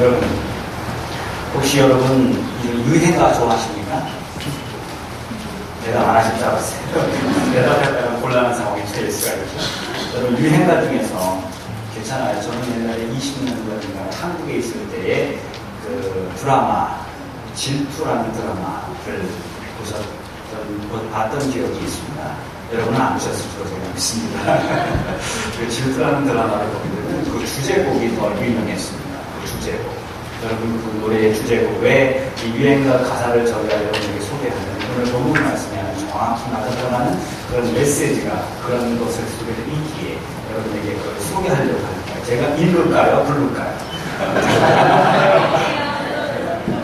여러분, 혹시 여러분 유행가 좋아하십니까? 대답 안 하실 줄 알았어요. 대답했다가 곤란한 상황이 될 수가 있죠. 여러분, 유행가 중에서 괜찮아요. 저는 옛날에 20년 전인가 한국에 있을 때에 그 드라마, 질투라는 드라마를 봤던 기억이 있습니다. 여러분은 안 보셨을 줄로 제가 믿습니다. 그 질투라는 드라마를 보게 되면 그 주제곡이 더 유명했습니다. 그 주제곡. 여러분 그 노래의 주제곡 왜 이 유행가 가사를 저희가 여러분에게 소개하는 오늘 본문 말씀에 아주 정확히 맞아들어가는 그런 메시지가 그런 것을 속에 있기에 여러분에게 그걸 소개하려고 합니다. 제가 읽을까요? 부를까요?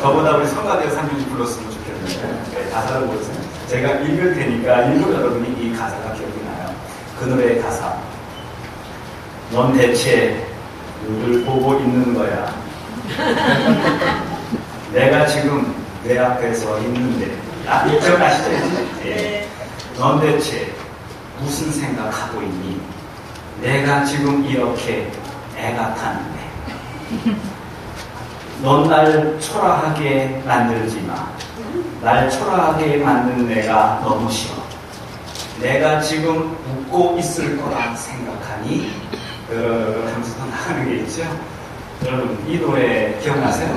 저보다 우리 성가대 상님이 불렀으면 좋겠는데 네, 가사를 모르세요. 제가 읽을 테니까 읽고 여러분이 이 가사가 기억이 나요. 그 노래의 가사. 넌 대체 누굴 보고 있는 거야? 내가 지금 내 앞에 서 있는데 기억나시죠? 네. 넌 대체 무슨 생각하고 있니? 내가 지금 이렇게 애가 타는데 넌 날 초라하게 만들지 마. 날 초라하게 만든 내가 너무 싫어. 내가 지금 웃고 있을 거라 생각하니 하면서 나가는 게 있죠. 여러분 이 노래 기억나세요?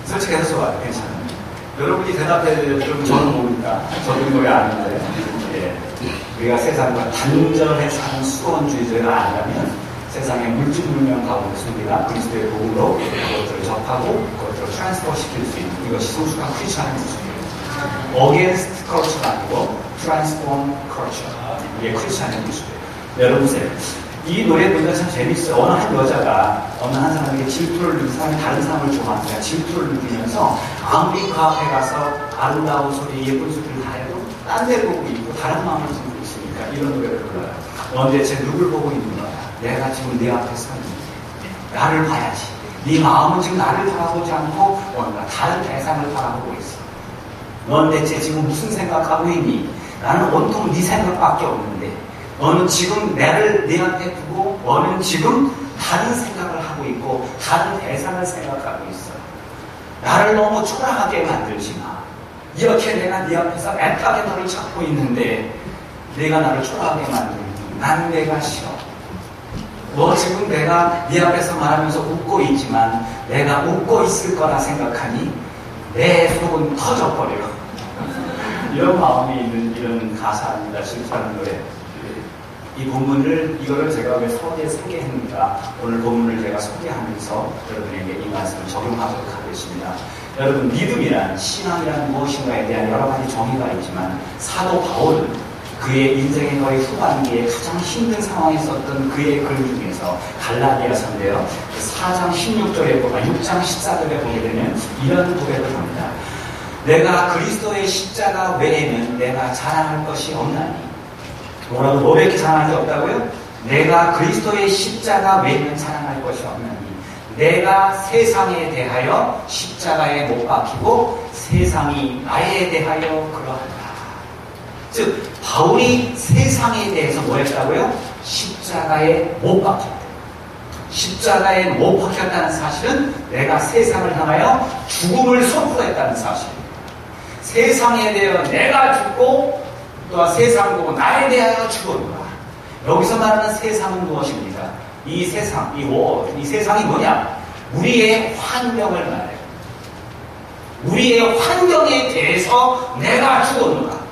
솔직해서 좋아요. 괜찮아요. 여러분이 대답해도 좀 저는 모르니까 저도 노래 아는데 예. 우리가 세상과 단절해 사는 수원주의자가 아니라면 세상의 물질문명 가운데서 우리가 그리스도의 복음으로 그것들을 접하고 그것들을 트랜스퍼 시킬 수 있는 이것이 성숙한 크리스천이즘이에요. Against culture가 아니고 transform culture. 이게 크리스천이즘이에요. 여러분 보세요. 이 노래 보니까 참 재밌어요. 어느 한 여자가 어느 한 사람에게 질투를 느끼는 사람이 다른 사람을 좋아하니까 질투를 느끼면서 아무리 그 앞에 가서 아름다운 소리, 예쁜 소리를 다 해도 딴 데 보고 있고 다른 마음을 품고 있으니까 이런 노래를 불러요. 넌 대체 누굴 보고 있는 거야? 내가 지금 네 앞에 서 있는데 나를 봐야지. 네 마음은 지금 나를 바라보지 않고 뭔가 다른 대상을 바라보고 있어. 넌 대체 지금 무슨 생각하고 있니? 나는 온통 네 생각밖에 없는데 너는 지금 나를 네 앞에 두고 너는 지금 다른 생각을 하고 있고 다른 대상을 생각하고 있어. 나를 너무 초라하게 만들지 마. 이렇게 내가 네 앞에서 애타게 너를 찾고 있는데 내가 나를 초라하게 만들니 난 내가 싫어. 너 지금 내가 네 앞에서 말하면서 웃고 있지만 내가 웃고 있을 거라 생각하니 내 속은 터져버려. 이런 마음이 있는 이런 가사입니다. 질투하는 노래. 이 본문을 이거를 제가 왜 서두에 소개했는가? 오늘 본문을 제가 소개하면서 여러분에게 이 말씀을 적용하도록 하겠습니다. 여러분 믿음이란 신앙이란 무엇인가에 대한 여러 가지 정의가 있지만 사도 바울은 그의 인생의 거의 후반기에 가장 힘든 상황에 있었던 그의 글 중에서 갈라디아서인데요. 4장 16절에 보면 6장 14절에 보게 되면 이런 고백을 합니다. 내가 그리스도의 십자가 외에는 내가 자랑할 것이 없나니. 뭐라고 노력히 자랑할 게 없다고요? 내가 그리스도의 십자가 외에는 자랑할 것이 없나니 내가 세상에 대하여 십자가에 못 박히고 세상이 나에 대하여 그러하다. 즉 바울이 세상에 대해서 뭐 했다고요? 십자가에 못 박혔다. 십자가에 못 박혔다는 사실은 내가 세상을 향하여 죽음을 선포했다는 사실입니다. 세상에 대하여 내가 죽고 또한 세상 보고 나에 대하여 죽었노라. 여기서 말하는 세상은 무엇입니까? 이 세상, 이 세상이 뭐냐? 우리의 환경을 말해요. 우리의 환경에 대해서 내가 죽었노라.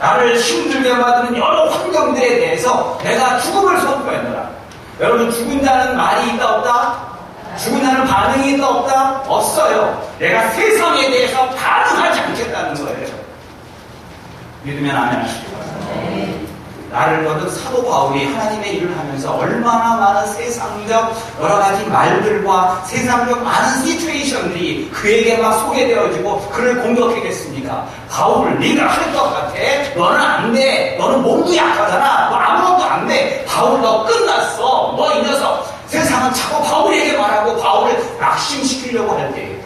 나를 힘들게 만드는 여러 환경들에 대해서 내가 죽음을 선포했노라. 여러분 죽은 자는 말이 있다 없다? 죽은 자는 반응이 있다 없다? 없어요. 내가 세상에 대해서 반응하지 않겠다는 거예요. 믿으면 아멘 하시기 바랍니다. 나를 거둔 사도 바울이 하나님의 일을 하면서 얼마나 많은 세상적 여러 가지 말들과 세상적 많은 시츄에이션들이 그에게 막 소개되어지고 그를 공격하겠습니까? 바울 네가 할 것 같아? 너는 안 돼. 너는 몸도 약하잖아. 너 아무것도 안 돼. 바울 너 끝났어. 너 이 녀석. 세상은 자꾸 바울에게 말하고 바울을 낙심시키려고 할 때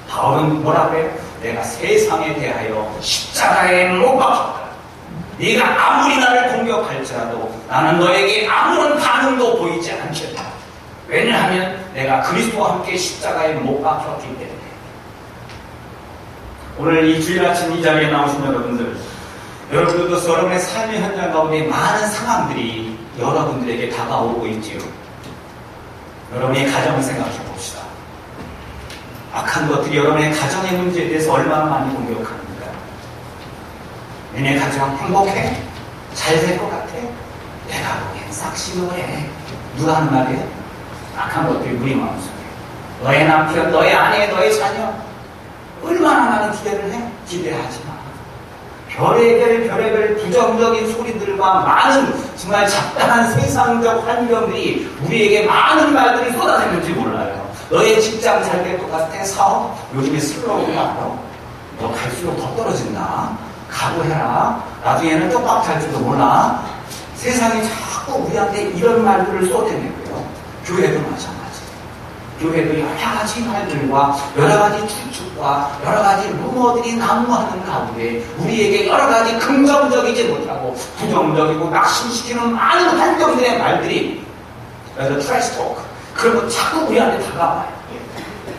바울은 뭐라고 해요? 내가 세상에 대하여 십자가에 못 박혔다. 네가 아무리 나를 공격할지라도 나는 너에게 아무런 반응도 보이지 않겠다. 왜냐하면 내가 그리스도와 함께 십자가에 못 박혔기 때문에. 오늘 이 주일 아침 이 자리에 나오신 여러분들, 여러분들도 여러분의 삶의 현장 가운데 많은 상황들이 여러분들에게 다가오고 있지요. 여러분의 가정을 생각해 봅시다. 악한 것들이 여러분의 가정의 문제에 대해서 얼마나 많이 공격합니까? 너네 가정 행복해? 잘 될 것 같아? 내가 보기엔 싹시도해. 누가 하는 말이에요? 악한 것들이 우리 마음속에. 너의 남편, 너의 아내, 너의 자녀 얼마나 많은 기대를 해? 기대하지 마. 별의별 부정적인 소리들과 많은 정말 잡다한 세상적 환경들이 우리에게 많은 말들이 쏟아지는지 몰라요. 너의 직장 잘 될 것 같아? 사업? 요즘에 슬로우가 알아? 너 갈수록 더 떨어진다. 각오해라. 나중에는 쪽박 탈지도 몰라. 세상이 자꾸 우리한테 이런 말들을 쏟아내고요. 교회도 마찬가지. 교회도 여러 가지 말들과 여러 가지 추측과 여러 가지 루머들이 난무하는 가운데 우리에게 여러 가지 긍정적이지 못하고 부정적이고 낙심시키는 많은 환경들의 말들이 그래서 트래시 토크 그런 거 자꾸 우리한테 다가와요.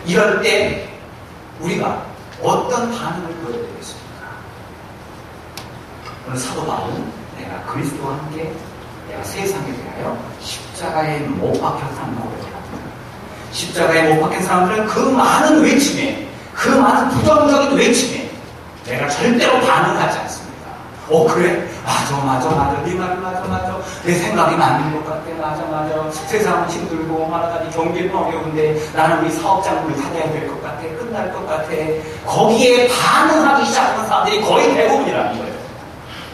이럴 때 우리가 어떤 반응을 보여야 되겠습니까? 오늘 사도 바울은 내가 그리스도와 함께 내가 세상에 대하여 십자가에 못 박혔다는 고백을 합니다. 십자가에 못 박힌 사람들은 그 많은 외침에, 그 많은 부정적인 외침에 내가 절대로 반응하지 않습니다. 그래? 맞아. 네 말이 맞아. 내 생각이 맞는 것 같아. 맞아. 세상은 힘들고 여러 가지 경기는 어려운데 나는 우리 사업장을 받아야 될 것 같아. 끝날 것 같아. 거기에 반응하기 시작하는 사람들이 거의 대부분이라는 거예요.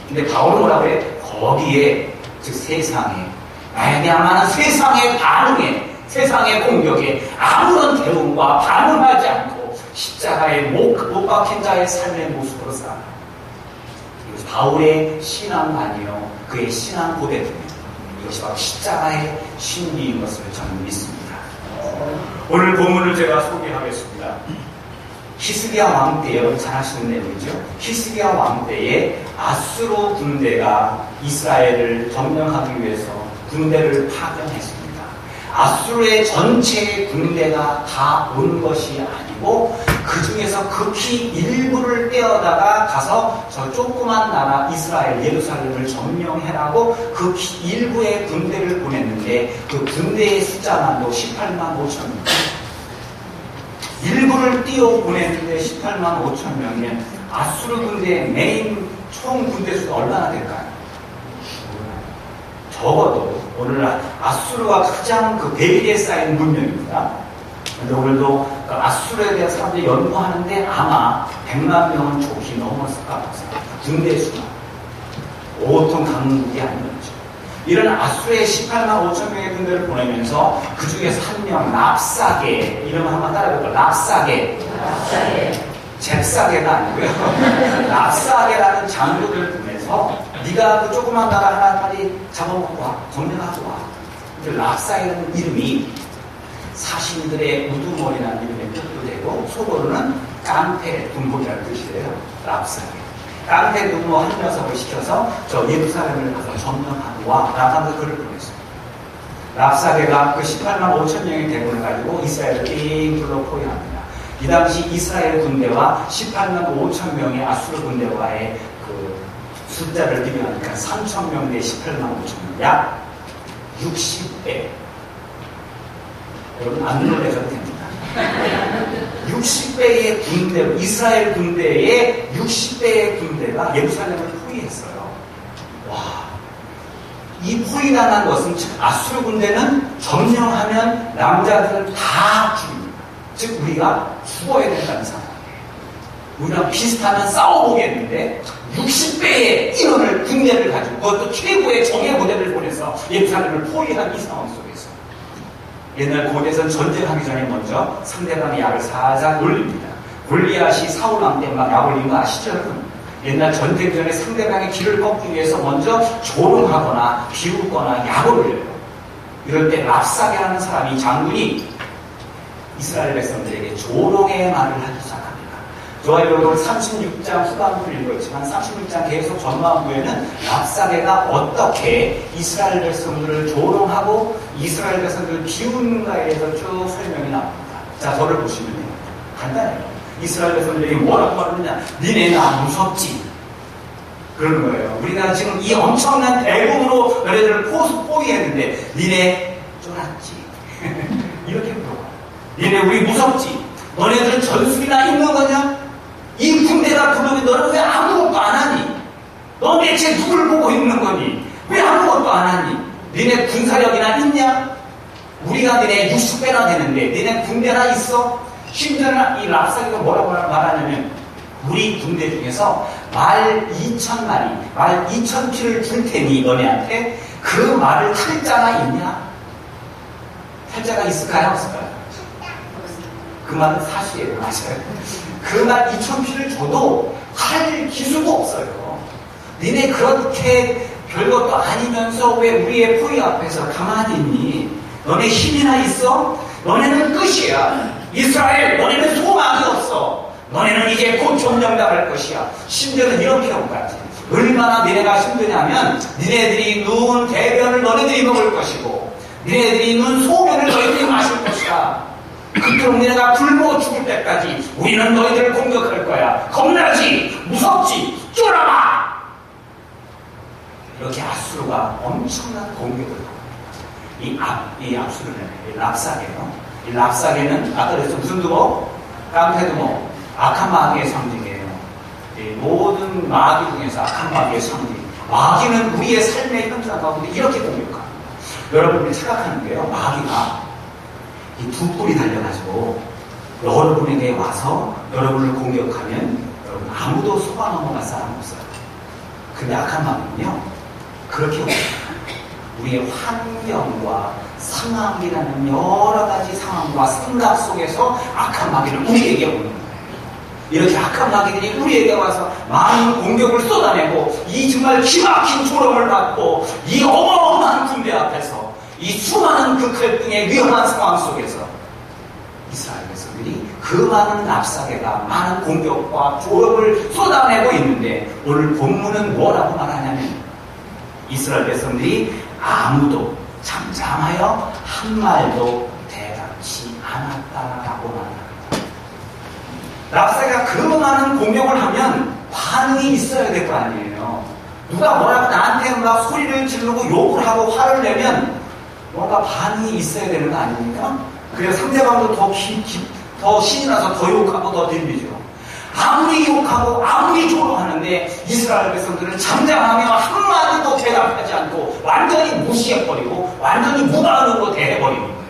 근데 바울은 뭐라고 해? 거기에, 즉 세상에, 나에 대한 세상의 반응에, 세상의 공격에 아무런 대응과 반응하지 않고 십자가에 못 박힌 자의 삶의 모습으로 살아가요. 이것이 바울의 신앙관이요, 그의 신앙 고백입니다. 이것이 바로 십자가의 신비인 것을 저는 믿습니다. 오늘 본문을 제가 소개하겠습니다. 히스기야 왕 때요, 잘 아시는 내용이죠. 히스기야 왕 때에 아수르 군대가 이스라엘을 점령하기 위해서 군대를 파견했습니다. 아수르의 전체 군대가 다 온 것이 아니고 그 중에서 극히 일부를 떼어다가 가서 저 조그만 나라 이스라엘 예루살렘을 점령해라고 극히 일부의 군대를 보냈는데 그 군대의 숫자만도 18만 5천 명. 일부를 띄워 보냈는데 18만 5천 명이면 아수르 군대의 메인 총 군대 수가 얼마나 될까요? 적어도 오늘 아수르가 가장 그 베일에 쌓인 문명입니다. 그런데 오늘도 그 아수르에 대한 사람들이 연구하는데 아마 100만 명은 좋게 넘었을 것 같습니다. 군대 수가. 보통 강국이 아닌 거죠. 이런 아수르의 18만 5천 명의 군대를 보내면서 그 중에서 한 명, 랍사게, 이름 한번 따라해볼까요? 랍사게. 잽사게가 아니고요. 랍사게라는 장교를 보내서 네가 그 조그만 나라 하나 빨리 잡아먹고 와. 점령하고 와. 근데 랍사게라는 이름이 사신들의 우두머리라는 이름의 뜻도 되고 속어로는 깡패 군복이라는 뜻이래요. 랍사게. 깡패 두모 한 녀석을 시켜서 저 예루살렘을 가서 점령하고 와. 라고 글을 보냈어요. 랍사게가 그 18만 5천 명의 대군을 가지고 이스라엘을 빙 둘러 포위합니다. 이 당시 이스라엘 군대와 18만 5천 명의 아수르 군대와의 그 숫자를 비교하니까 3천 명 대 18만 5천 명, 약 60배. 여러분 안 놀라셔도 됩니다. 60배의 군대, 이스라엘 군대의 60배의 군대가 예루살렘을 포위했어요. 와, 이 포위당한 것은 즉 아수르 군대는 점령하면 남자들을 다 죽입니다. 즉 우리가 죽어야 된다는 상황이에요. 우리랑 비슷하면 싸워보겠는데 60배의 인원을 군대를 가지고 그것도 최고의 정예 부대를 보내서 예루살렘을 포위한 이 상황 속에서 옛날 고대에서는 전쟁하기 전에 먼저 상대방의 약을 살살 놀립니다. 골리앗이 사울왕 때 막 약 올린 거 아시죠? 옛날 전쟁 전에 상대방의 길을 꺾기 위해서 먼저 조롱하거나 비웃거나 약을 올려요. 이럴 때 랍사게라는 사람이 장군이 이스라엘 백성들에게 조롱의 말을 하기 시작합니다. 좋아요. 36장 후반부를 읽었지만 36장 계속 전반부에는 랍사게가 어떻게 이스라엘 백성들을 조롱하고 이스라엘 백성들을 비웃는가에 대해서 쭉 설명이 나옵니다. 자, 저를 보시면 간단해요. 이스라엘 백성들이 뭐라고 말하느냐? 니네 나 무섭지? 그러는 거예요. 우리가 지금 이 엄청난 대군으로 너네들을 포위했는데 니네 쫄았지? 이렇게 물어봐요. 니네 우리 무섭지? 너네들은 전술이나 있는 거냐? 이 군대가 부르면 너는 왜 아무것도 안 하니? 너 대체 누굴 보고 있는 거니? 왜 아무것도 안 하니? 니네 군사력이나 있냐? 우리가 니네 60배나 되는데 니네 군대나 있어? 심지어는 이 랍사게가 뭐라고 말하냐면 우리 군대 중에서 말 2,000마리, 말 2,000피를 줄 테니 너네한테 그 말을 탈 자가 있냐? 탈 자가 있을까요? 없을까요? 그 말은 사실이에요. 맞아요. 그 말 2,000피를 줘도 할 기수도 없어요. 니네 그렇게 별것도 아니면서 왜 우리의 포위 앞에서 가만히 있니? 너네 힘이나 있어? 너네는 끝이야. 이스라엘, 너네는 소망이 없어. 너네는 이제 곧 점령당할 것이야. 심지어는 이런 경우까지. 얼마나 니네가 힘드냐면 니네들이 누운 대변을 너네들이 먹을 것이고 니네들이 누운 소변을 너희들이 마실 것이야. 그토록 니네가 굶어 죽을 때까지 우리는 너희들을 공격할 거야. 겁나지? 무섭지? 쫄아봐! 이렇게 아수르가 엄청난 공격을 하고 이 아수르는 랍사게요. 이 랍사게는 아까 그랬죠. 무슨 두모? 깡패 두모. 악한 마귀의 상징이에요. 이 모든 마귀 중에서 악한 마귀의 상징. 마귀는 우리의 삶의 현장 가운데 이렇게 공격합니다. 여러분들이 착각하는 게요. 마귀가 이 두 뿔이 달려가지고 여러분에게 와서 여러분을 공격하면 여러분 아무도 속아 넘어갈 사람 없어요. 근데 악한 마귀는요. 그렇게 옵니다. 우리의 환경과 상황이라는 여러 가지 상황과 생각 속에서 악한 마귀를 우리에게 오는 거예요. 이렇게 악한 마귀들이 우리에게 와서 많은 공격을 쏟아내고 이 정말 기막힌 조롱을 받고 이 어마어마한 군대 앞에서 이 수많은 그 갈등의 위험한 상황 속에서 이스라엘 백성들이 그 많은 랍사게가 많은 공격과 조롱을 쏟아내고 있는데 오늘 본문은 뭐라고 말하냐면 이스라엘 백성들이 아무도 잠잠하여 한 말도 대답치 않았다라고 말합니다. 랍사게가 그 많은 공격을 하면 반응이 있어야 될 거 아니에요. 누가 뭐라고 나한테 막 소리를 지르고 욕을 하고 화를 내면 뭔가 반응이 있어야 되는 거 아닙니까? 그래서 상대방도 더 신이 나서 더 욕하고 더 들리죠. 아무리 욕하고 아무리 조롱하는데 이스라엘 백성들은 잠잠하며 한마디도 대답하지 않고 완전히 무시해버리고 완전히 무반응으로 대해버리는 거예요.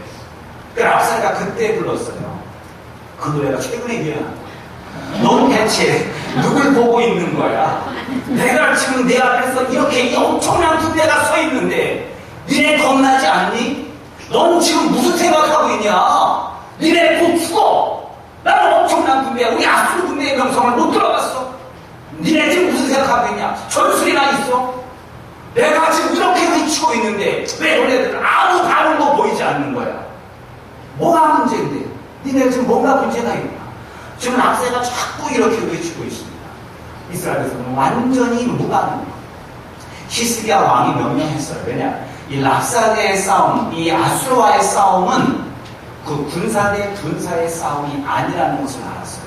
그래서 랍사게가 그때 불렀어요. 그 노래가 최근에 유행한 거예요. 넌 대체 누굴 보고 있는 거야? 내가 지금 내 앞에서 이렇게 이 엄청난 군대가 서 있는데 니네 겁나지 않니? 넌 지금 무슨 생각하고 있냐? 니네 곧 죽어! 나는 엄청난 군대야. 우리 아수르 군대의 명성을 못 들어봤어. 니네 지금 무슨 생각하고 있냐? 전술이나 있어? 내가 지금 이렇게 외치고 있는데 왜 너네들은 아무 반응도 보이지 않는 거야? 뭐가 문제인데? 니네 지금 뭔가 문제가 있나? 지금 랍사게가 자꾸 이렇게 외치고 있습니다. 이스라엘에서는 완전히 무반응입니다. 히스기야 왕이 명령했어요. 왜냐? 이 랍사게의 싸움, 이 아수르와의 싸움은 그 군사 대 군사의 싸움이 아니라는 것을 알았어요.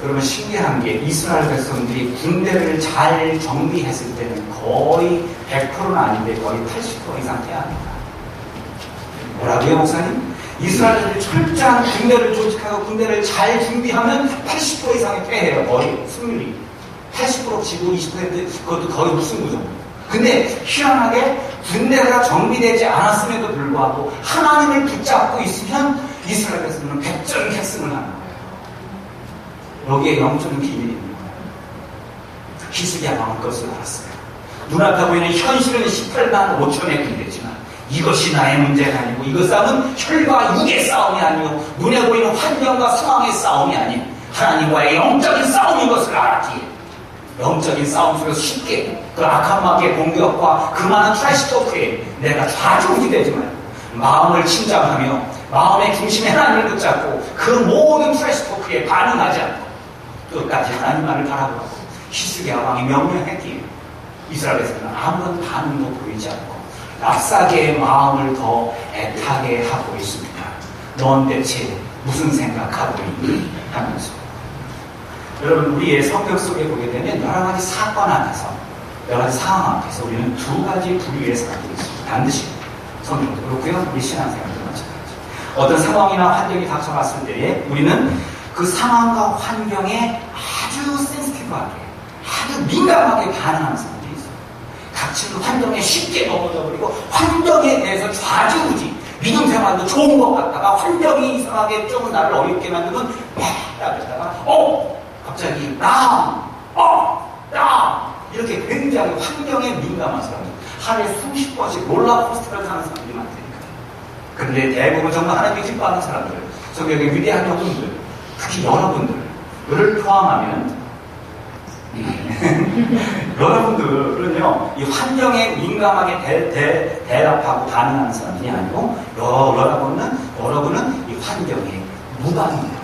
그러면 신기한 게 이스라엘 백성들이 군대를 잘 정비했을 때는 거의 100%는 아닌데 거의 80% 이상 패합니다. 뭐라고요, 목사님? 이스라엘들이 철저한 군대를 조직하고 군대를 잘 준비하면 80% 이상의 패해요. 거의 승률이. 80% 지고 20% 그것도 거의 무승부죠. 근데 희한하게 군대가 정비되지 않았음에도 불구하고 하나님을 붙잡고 있으면 이스라엘 백성들은 백전백승을 하는 거예요. 여기에 영적인 비밀이 있는 거예요. 히스기야 왕은 그것을 알았어요. 눈앞에 보이는 현실은 18만 5천의 군대지만 이것이 나의 문제가 아니고 이것은 혈과 육의 싸움이 아니고 눈에 보이는 환경과 상황의 싸움이 아닌 하나님과의 영적인 싸움인 것을 알았기에 영적인 싸움 속에서 쉽게 그 악한 마귀의 공격과 그 많은 트래시 토크에 내가 좌중이 되지만 마음을 침잠하며 마음의 중심에 하나님을 붙잡고 그 모든 트래시 토크에 반응하지 않고 끝까지 하나님만을 바라보고 히스기야 왕이 명령했기에 이스라엘에서는 아무런 반응도 보이지 않고 랍사게의 마음을 더 애타게 하고 있습니다. 넌 대체 무슨 생각하고 있니? 하면서. 여러분, 우리의 성경 속에 보게 되면 여러 가지 사건 안에서, 여러 가지 상황 앞에서 우리는 두 가지 부류의 사람들이 있습니다. 반드시 성경도 그렇고요, 우리 신앙생활도 마찬가지. 어떤 상황이나 환경이 닥쳐왔을 때에 우리는 그 상황과 환경에 아주 센시티브하게, 아주 민감하게 반응하는 사람들이 있어요. 닥치는 환경에 쉽게 넘어져 버리고 환경에 대해서 좌지우지, 믿음 생활도 좋은 것 같다가 환경이 이상하게 좀 나를 어렵게 만들면 막 따르다가 갑자기 이렇게 굉장히 환경에 민감한 사람들, 하루에 수십 번씩 롤러코스터를 타는 사람들이 많다니까. 그런데 대부분 정말 하나님께 기뻐하는 사람들, 성경의 위대한 여러분들, 특히 여러분들을 포함하면 여러분들은요, 이 환경에 민감하게 대답하고 반응하는 사람이 아니고, 여러분은 이 환경에 무반응으로,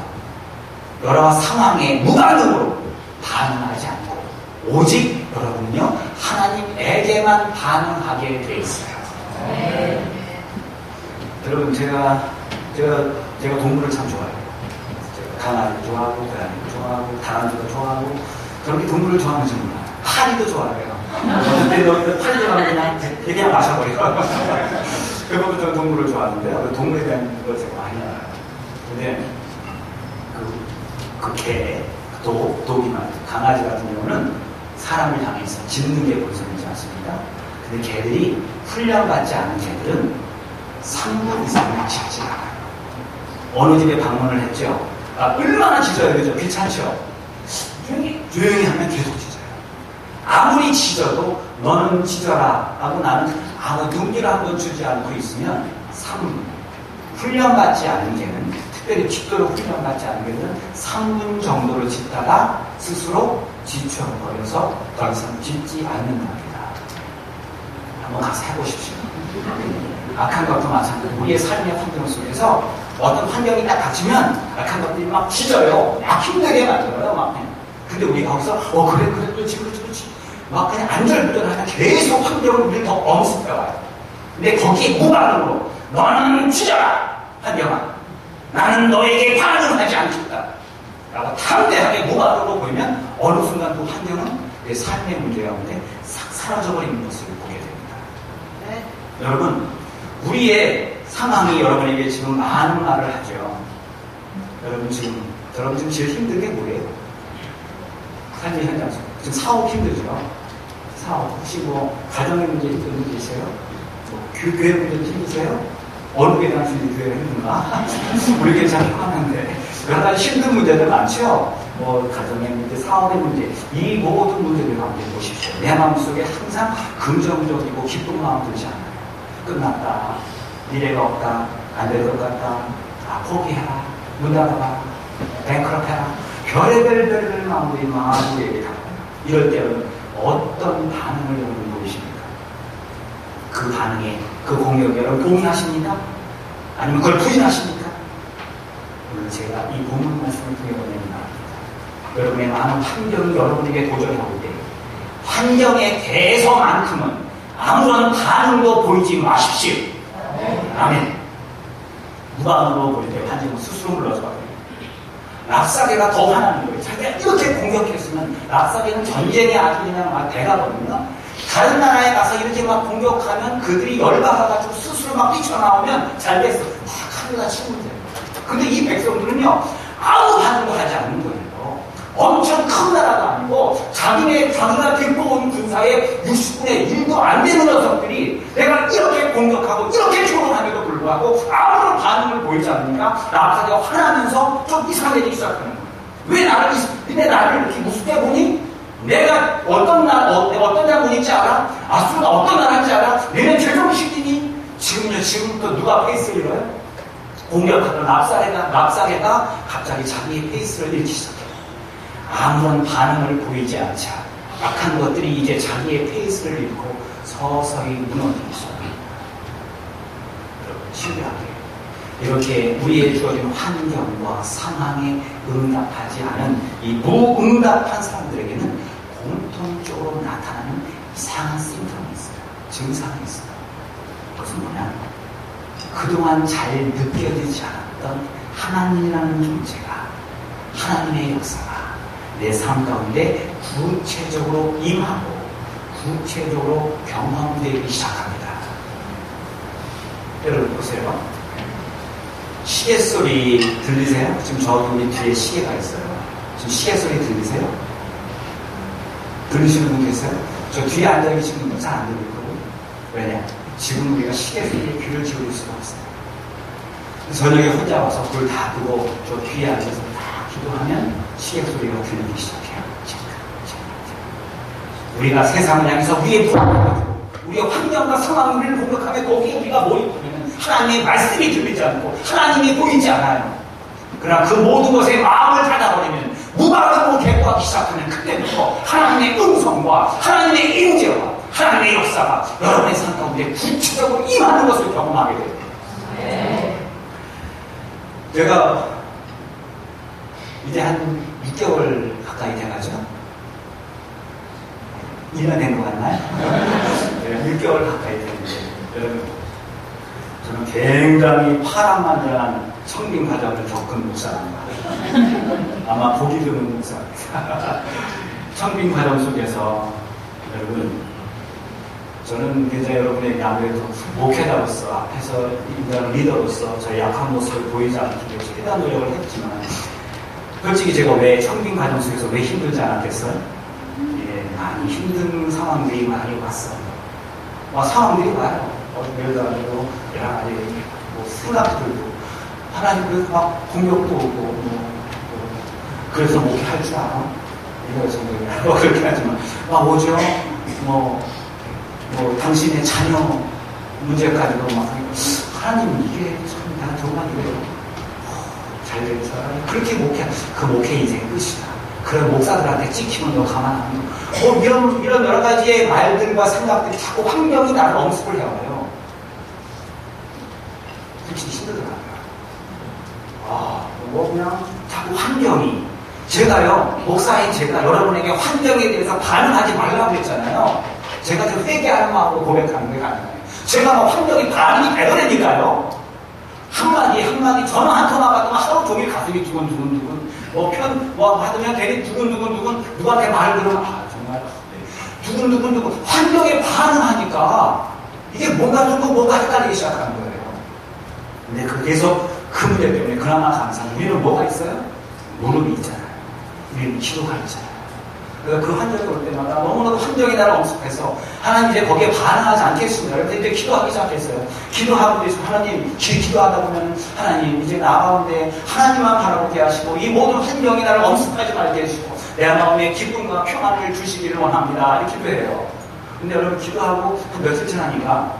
여러 상황에 무반응으로 반응하지 않고, 오직 여러분은요, 하나님에게만 반응하게 돼 있어요. 네. 여러분, 제가 동물을 참 좋아해요. 제가 강아지 좋아하고, 고양이도 좋아하고, 다람쥐도 좋아하고, 저렇게 동물을 좋아하는 줄 몰라요. 파리도 좋아해요. 근데 너희들 파리 좋아하면 그냥 마셔버려요. 그거부터 저는 동물을 좋아하는데요. 동물에 대한 걸 제가 많이 알아요. 근데 그 개, 독이나 강아지 같은 경우는 사람을 향해서 짖는 게 본성이지 않습니까? 근데 개들이 훈련받지 않은 개들은 3분 이상을 짖지 않아요. 어느 집에 방문을 했죠. 얼마나 짖어야 되죠? 귀찮죠? 조용히 하면 계속 짖어요. 아무리 짖어도 너는 짖어라 하고 나는 아무 눈기를 한번 주지 않고 있으면 3분. 훈련받지 않은 개는, 특별히 짖도록 훈련받지 않은 개는 3분 정도를 짖다가 스스로 지쳐버려서 더 이상 짖지 않는 겁니다. 한번 가서 해보십시오. 악한 것도 마찬가지로 우리의 삶의 환경 속에서 어떤 환경이 딱 닥치면 악한 것들이 막 짖어요. 막 힘들게 만들어요. 근데 우리 거기서 그래 그렇지 막 그냥 안절부절하면 계속 환경을 우리를 더 엄습해와요. 근데 거기에 무반응으로 너는 짖어라 환경아, 나는 너에게 반응하지 않겠다 라고 담대하게 무반응으로 보이면 어느 순간 그 환경은 내 삶의 문제 가운데 싹 사라져버리는 것을 보게 됩니다. 네. 여러분, 우리의 상황이 여러분에게 지금 많은 말을 하죠. 여러분 지금 제일 힘든 게 뭐예요? 삶의 현장 속. 지금 사업 힘들죠? 사업. 혹시 가정의 문제 힘든 문제 있어요? 교회 문제 힘드세요? 어느 게 당신이 교회가 힘든가? 우리 괜찮긴 하는데. 여러 가지 힘든 문제들 많죠? 가정의 문제, 사업의 문제. 이 모든 문제를 가운데 보십시오. 내 마음속에 항상 긍정적이고 기쁜 마음 들지 않아요. 끝났다. 미래가 없다. 안 될 것 같다. 포기해라. 문 닫아라. 뱅크럽 해라. 별의별 마음들이 막 우리에게 다가와요. 이럴 때는 어떤 반응을 여러분 보이십니까? 그 반응에, 그 공격에 여러분 동의하십니까? 아니면 그걸 부인하십니까? 오늘 제가 이 본문 말씀을 통해 보냅니다. 여러분의 많은 환경이 여러분에게 도전해 올 때, 환경에 대해서만큼은 아무런 반응도 보이지 마십시오. 아멘. 무반응으로 보일 때 환경은 스스로 물러서 랍사게가 더 화나는 거예요. 자기가 이렇게 공격했으면, 랍사게는 전쟁의 아주 그냥 막 대가거든요. 다른 나라에 가서 이렇게 막 공격하면 그들이 열받아가지고 스스로 막 뛰쳐나오면 잘 됐어. 칼로다 치면 돼요. 근데 이 백성들은요, 아무 반응도 하지 않는 거예요. 엄청 큰 나라도 아니고, 자기가 들고 군사의 60분의 1도 안 되는 녀석들이 내가 이렇게 공격하고 이렇게 조롱함에도 불구하고 아무런 반응을 보이지 않으니까 랍사게가 화나면서 좀 이상해지기 시작하는 거예요. 왜 나를 이렇게 우습게 보니? 내가 어떤 장군인지 알아? 아수르가 어떤 나라인지 알아? 내는 최종식이니? 지금부터 누가 페이스를 잃어요? 공격하던 랍사게가 갑자기 자기의 페이스를 잃기 시작해요. 아무런 반응을 보이지 않자 악한 것들이 이제 자기의 페이스를 잃고 서서히 무너지기 시작합니다. 여러분, 신기하게 이렇게 우리의 주어진 환경과 상황에 응답하지 않은 이 무응답한 사람들에게는 공통적으로 나타나는 이상한 심통이 있어요. 증상이 있어요. 그것은 뭐냐? 그동안 잘 느껴지지 않았던 하나님이라는 존재가, 하나님의 역사가 내 삶 가운데 구체적으로 임하고 구체적으로 경험되기 시작합니다. 여러분 보세요. 시계 소리 들리세요? 지금 저기 우리 뒤에 시계가 있어요. 지금 시계 소리 들리세요? 들리시는 분 계세요? 저 뒤에 앉아 계시는 분은 잘 안 들리거든요. 왜냐? 지금 우리가 시계 소리에 귀를 기울일 수가 없어요. 저녁에 혼자 와서 불 다 끄고 저 뒤에 앉아서 다 기도하면 시계 소리가 들리기 시작해요. 우리가 세상을 향해서 위에 불안해가지고 우리의 환경과 상황을 공격하면 거기에 우리가 몰입하면 하나님의 말씀이 들리지 않고 하나님이 보이지 않아요. 그러나 그 모든 것에 마음을 닫아버리면 무방하고 개고하기 시작하면 그때부터 하나님의 음성과 하나님의 임재와 하나님의 역사가 여러분의 삶 가운데 구체적으로 임하는 것을 경험하게 됩니다. 제가 이제 한 6개월 가까이 돼가죠. 1년 된 것 같나요? 6개월 가까이 됐는데 여러분, 저는 굉장히 파란만장한 청빙 과정을 겪은 목사입니다. 아마 보기 드문 목사입니다. 청빙 과정 속에서 여러분, 저는 굉장히 여러분에게 아무래도 목회자로서 앞에서 인간 리더로서 저의 약한 모습을 보이지 않기 위해 최대한 노력을 했지만 솔직히 제가 왜 청빙 과정 속에서 왜 힘들지 않았겠어요? 많이 힘든 상황들이 많이 왔어요. 상황들이 와요. 예를 들어 여러 가지 생각들도 하나님 막 공격도 오고 그래서 목회할 줄 알아? 이래서 그렇게 하지만 오죠. 당신의 자녀 문제까지도 막 하나님 이게 참 나 정말 이래요. 잘 될 줄 알아요. 그렇게 그 목회 인생 끝이다. 그런 목사들한테 찍히면 너 가만 안 둬. 이런 여러 가지의 말들과 생각들이 자꾸 환경이 나를 엄습을 해와요. 솔직히 힘들더라고요. 그냥 자꾸 환경이. 제가요, 목사인 제가 여러분에게 환경에 대해서 반응하지 말라고 했잖아요. 제가 좀 회개하는 마음으로 고백하는 게 가능해요. 제가 환경이 반응이 되더라니까요. 한마디 전화 한 통화 받으면 하루 종일 가슴이 두근두근 받으면 괜히 두근두근 누구한테 말을 들으면 정말 두근두근 환경에 반응하니까 이게 뭔가 헷갈리기 시작하는 거예요. 근데 계속 그 문제 때문에 그나마 감사합니다. 우리는 뭐가 있어요? 무릎이 있잖아요. 우리는 기도가 있잖아요. 그러니까 그 환경이 올 때마다 너무나도 환경이 나를 엄습해서 하나님 이제 거기에 반응하지 않겠습니다. 그래서 이제 기도하기 시작했어요. 기도하고 있으면 하나님 기도하다 보면 하나님 이제 나 가운데 하나님만 바라보게 하시고 이 모든 환경이 나를 엄습하지 말게 해주시고 내 마음에 기쁨과 평안을 주시기를 원합니다. 이렇게 기도해요. 근데 여러분 기도하고 며칠 지나니까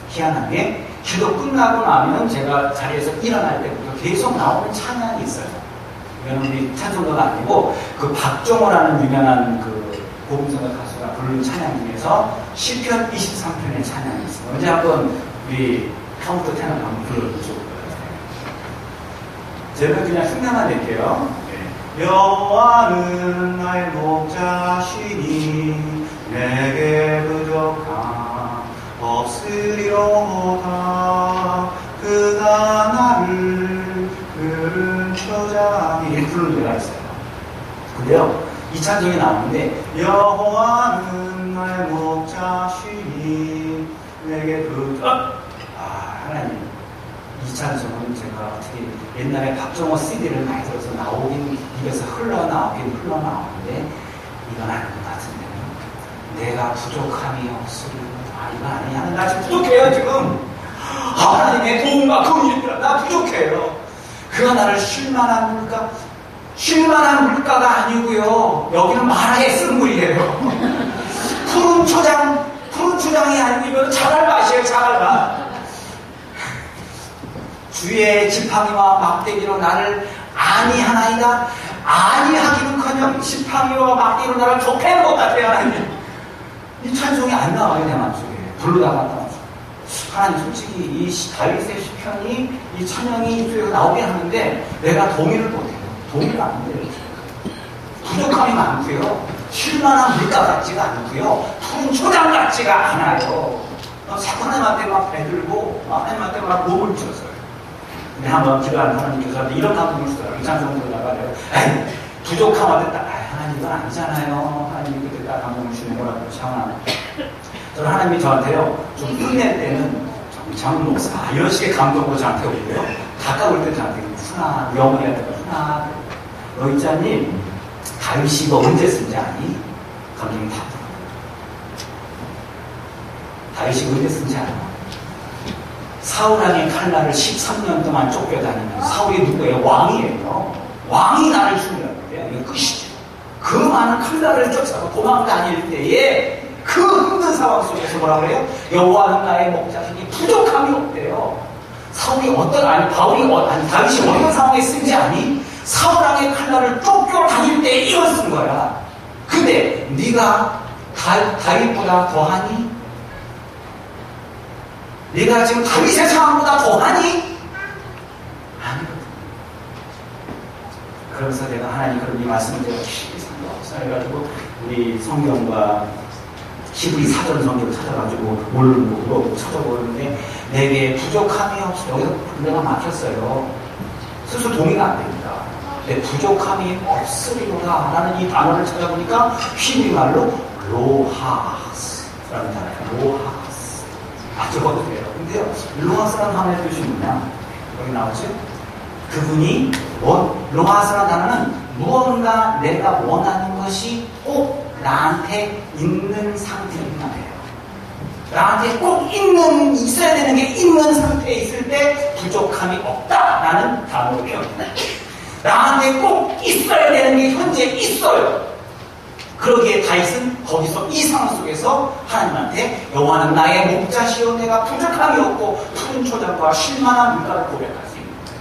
희한하게 기도 끝나고 나면 제가 자리에서 일어날 때부터 계속 나오는 찬양이 있어요. 이거는 우리 찬송가가 아니고 그 박종호라는 유명한 그 복음성가 가수가 부르는 찬양 중에서 시편 23편의 찬양이 있어요. 언제 한번 우리 카운터 테너 한번 불러보죠. 제가 그냥 흉내만 낼게요. 여호와는 나의 목자시니 내게 부족함 없으리로다. 그가 나를 그른 초장이 부르는 노래가 있어요. 근데요, 이 찬송이 나오는데 여호와는 나의 목자시니 내게 하나님, 이 찬송은 제가 어떻게 옛날에 박정호 CD를 많이 들어서 입에서 흘러나오는데 이건 아닌 것 같은데 내가 부족함이 없으리로다. 이건 아니야. 나 지금 부족해요. 지금 하나님의 도움과 긍휼이 필요해. 나 부족해요. 그가 나를 쉴만한 물가가 아니고요. 여기는 마라의 쓴물이에요. 푸른 초장이 아니고 이거는 자갈밭이에요. 자갈밭. 주의 지팡이와 막대기로 나를 아니하나이다. 아니하기는커녕 지팡이와 막대기로 나를 좁히는 것 같아요. 하나님. 이 찬송이 안 나와요. 내 마음속에. 부르다가 나와서 하나님 솔직히 이 다윗의 시편이 이 찬양이 입술에서 나오게 하는데 내가 동의를 못해요. 동의가 안 돼요. 부족함이 많고요. 쉴만한 물가 같지가 않고요. 푸른 초장 같지가 않아요. 자꾸 하나님한테 막 배들고 하나님한테 막 몸을 쳤어요. 근데 한번 기도하는 하나님께서 이런 감동을 주더라고요. 이 찬송 들다가 내가 부족함한테 딱 하나님 이건 아니잖아요. 하나님이 그때 딱 감동을 주는 거라고 참아. 저는 하나님이 저한테요 좀 혼낼 때는 장훈 목사 이런 식의 감동으로 저한테 오고요. 가까울 때 저한테 훈아 영원해야 되고 훈아 너 있잖니 다윗이 너 언제 쓴지 아니? 감독이 다 다윗이 언제 쓴지 알아? 사울왕의 칼날을 13년 동안 쫓겨다니면 사울이 누구예요? 왕이에요. 왕이 나를 죽이라고 그래요. 이거 끝이죠. 그 많은 칼날을 쫓아서 도망다닐 때에 그 힘든 상황 속에서 뭐라 그래요? 여호와는 나의 목자시니 부족함이 없대요. 사울이 다윗이 어떤 상황에 쓴지 아니? 사울왕의 칼날을 쫓겨다닐 때 이걸 쓴 거야. 근데 네가 다윗보다 더하니? 네가 지금 다윗의 상황보다 더하니? 아니거든. 그러면서 내가 하나님 그런 이 말씀을 제가 깊이 생각해가지고 우리 성경과 히브리 사전 성경을 찾아가지고 모르는 거고 찾아보는데 내게 부족함이 없어. 여기서 내가 막혔어요. 스스로 동의가 안 됩니다. 내 부족함이 없으리로다 라는 이 단어를 찾아보니까 히브리 말로 로하스라는 단어예요. 로하스. 적어도 돼요. 근데요, 로하스라는 단어의 뜻이 뭐냐? 여기 나오죠? 그분이 로하스라는 단어는 무언가 내가 원하는 것이 꼭 나한테 있는 상태만 해요. 나한테 꼭 있어야 되는 게 있는 상태에 있을 때 부족함이 없다라는 단어로 표현합니다. 나한테 꼭 있어야 되는 게 현재 있어요. 그러기에 다윗은 거기서 이 상황 속에서 하나님한테 여호와는 나의 목자시오 내가 부족함이 없고 푸른 초장과 쉴만한 물가를 고백할 수 있는 거예요.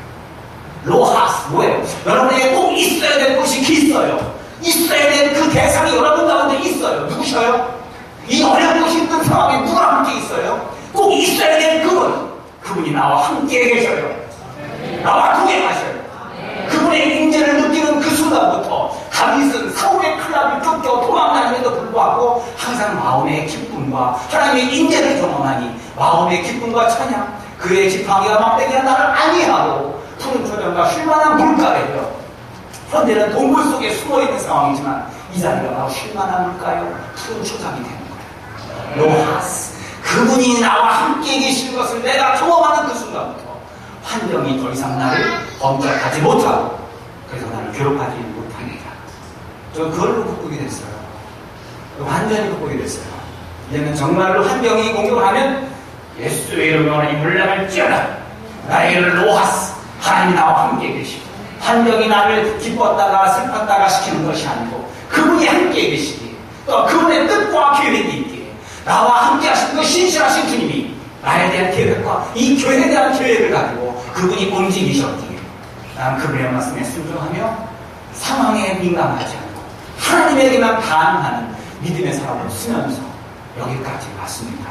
로하스 뭐예요? 여러분에게 꼭 있어야 될 것이 있어요. 있어야 될 그 대상이 여러분 가운데 있어요. 누구셔요? 이 어렵고 힘든 상황에 누구랑 함께 있어요? 꼭 있어야 될 그분이 나와 함께 계셔요. 나와 동행하셔요. 그분의 임재를 느끼는 그 순간부터 다윗은 사울의 칼날을 쫓겨 도망다님에도 불구하고 항상 마음의 기쁨과 하나님의 임재를 경험하니 마음의 기쁨과 찬양 그의 지팡이와 막대기가 나를 안위하고 푸른 초장과 쉴만한 물가래요. 현재는 동굴 속에 숨어있는 상황이지만 이 자리가 바로 쉴만한 물가요 푸른 초장이 되는 거예요. 로하스 그분이 나와 함께 계신 것을 내가 경험하는 그 순간부터 환경이 더 이상 나를 범접하지 못하고 그래서 나를 괴롭하지 못합니다. 저는 그걸로 극복이 됐어요. 완전히 극복이 됐어요. 이제는 정말로 환경이 공격을 하면 예수의 이름으로 이 물량을 찌어라 나에게를 로하스 하나님이 나와 함께 계시고 환경이 나를 기뻤다가 슬펐다가 시키는 것이 아니고 그분이 함께 계시기에 또 그분의 뜻과 계획이 있기에 나와 함께 하시는 그 신실하신 주님이 나에 대한 계획과 이 교회에 대한 계획을 가지고 그분이 움직이셨기에 나는 그분의 말씀에 순종하며 상황에 민감하지 않고 하나님에게만 반응하는 믿음의 사람으로 쓰면서 여기까지 왔습니다.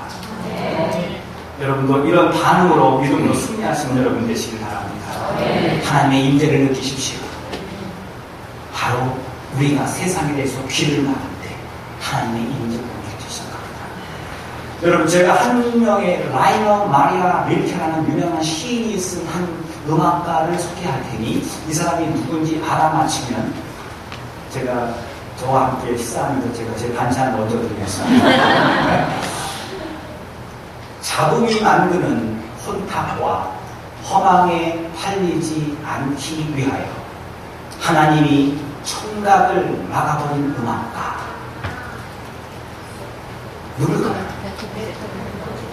여러분도 이런 반응으로 믿음으로 승리하시는 여러분 되시길 바랍니다. 하나님의 임재를 느끼십시오. 바로 우리가 세상에 대해서 귀를 막을 때 하나님의 임재를 느끼실 겁니다. 여러분 제가 한 명의 라이너 마리아 릴케라는 유명한 시인이 쓴 한 음악가를 소개할 테니 이 사람이 누군지 알아맞히면 제가 저와 함께 식사하면서 제가 제 반찬을 얹어드리겠습니다. 잡음이 만드는 혼탁과 허망에 팔리지 않기 위하여 하나님이 청각을 막아버린 음악가 누굴까요?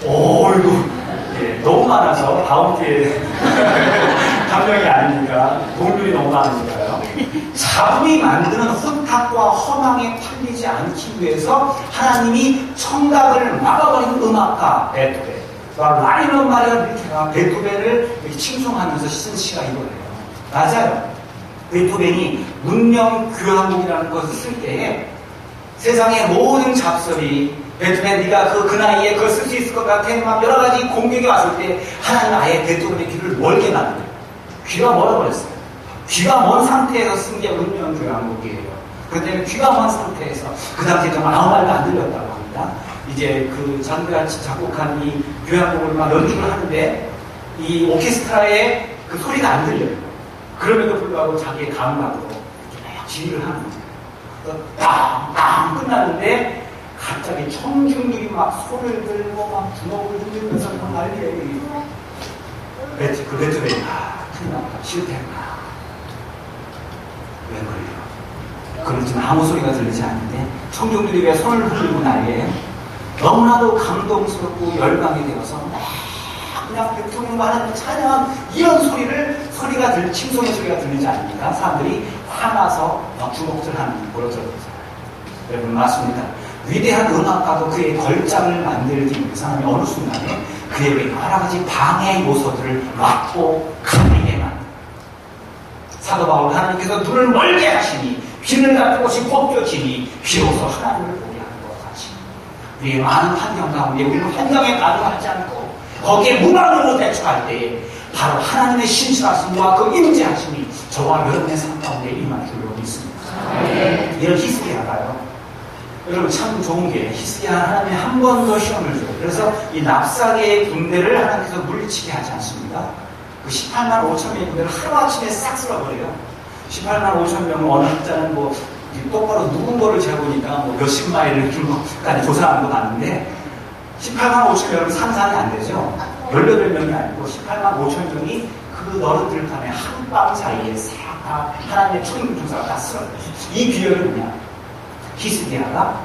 어이구 예, 너무 많아서 다음 기회에 감명이 아니니까 동물이 너무 많으니까요. 잡음이 만드는 혼탁과 허망에 팔리지 않기 위해서 하나님이 청각을 막아버린 음악가 베토벤 라이너 마리아 릴케가 베토벤을 이렇게 칭송하면서 쓴 시가 이거예요. 맞아요. 베토벤이 문명 교향곡이라는 것을 쓸 때에 세상의 모든 잡설이 베토벤 네가 그 나이에 그걸 쓸 수 있을 것 같아. 막 여러 가지 공격이 왔을 때 하나님 아예 베토벤의 귀를 멀게 만들어요. 귀가 멀어버렸어요. 귀가 먼 상태에서 쓴 게 운명교향곡이에요. 그렇기 때문에 귀가 먼 상태에서 그 당시에 좀 아무 말도 안 들렸다고 합니다. 이제 그 장대같이 작곡한 이 교향곡을 막 연주를 하는데 이 오케스트라의 그 소리가 안 들려요. 그럼에도 불구하고 자기의 감각으로 지휘를 하는 거예요. 빵빵 끝났는데 갑자기 청중들이 막 손을 들고 막 주먹을 흔들면서 막 난리예요. 그 베토벤이 큰일 났다. 실패했구나. 왜 그래요? 그럼 지금 아무 소리가 들리지 않는데 청중들이 왜 손을 흔들고 난리예요? 너무나도 감동스럽고 열광이 되어서 그냥 베토벤과 하나님 찬양 이런 소리가 칭송의 소리가 들리지 않습니까? 사람들이 화나서 막 주먹질하는 그러더라고요. 여러분 맞습니다. 위대한 음악가도 그의 걸작을 만들기 위해서 하나님 어느 순간에 그에게 여러 가지 방해 요소들을 막고 가리게 만듭니다. 사도 바울 하나님께서 눈을 멀게 하시니 빛을 같은 곳이 벗겨지니 비로소 하나님을 보게 하는 것 같이 우리의 많은 환경 가운데 우리는 환경에 반응하지 않고 거기에 무방으로 대처할 때에 바로 하나님의 신실하심과 그 임재하심이 저와 여러분의 삶 가운데 임할 줄로 믿습니다. 이런 히스기야가요. 여러분 참 좋은 게 히스기야 하나님이 한 번 더 시험을 줘요. 그래서 이 납사계의 군대를 하나님께서 물리치게 하지 않습니다. 그 18만 5천 명의 군대를 하루아침에 싹 쓸어버려요. 18만 5천 명은 어느 학자는 뭐 똑바로 누군 거를 재보니까 뭐 몇십 마일을 길고까지 조사하는 거 봤는데 18만 5천 명은 상상이 안 되죠. 18명이 아니고 18만 5천 명이 그 너른 들판에 한밤 사이에 싹 다 하나님의 천군천사가 다 쓰러져요. 이 비열이 뭐냐? 히스기야가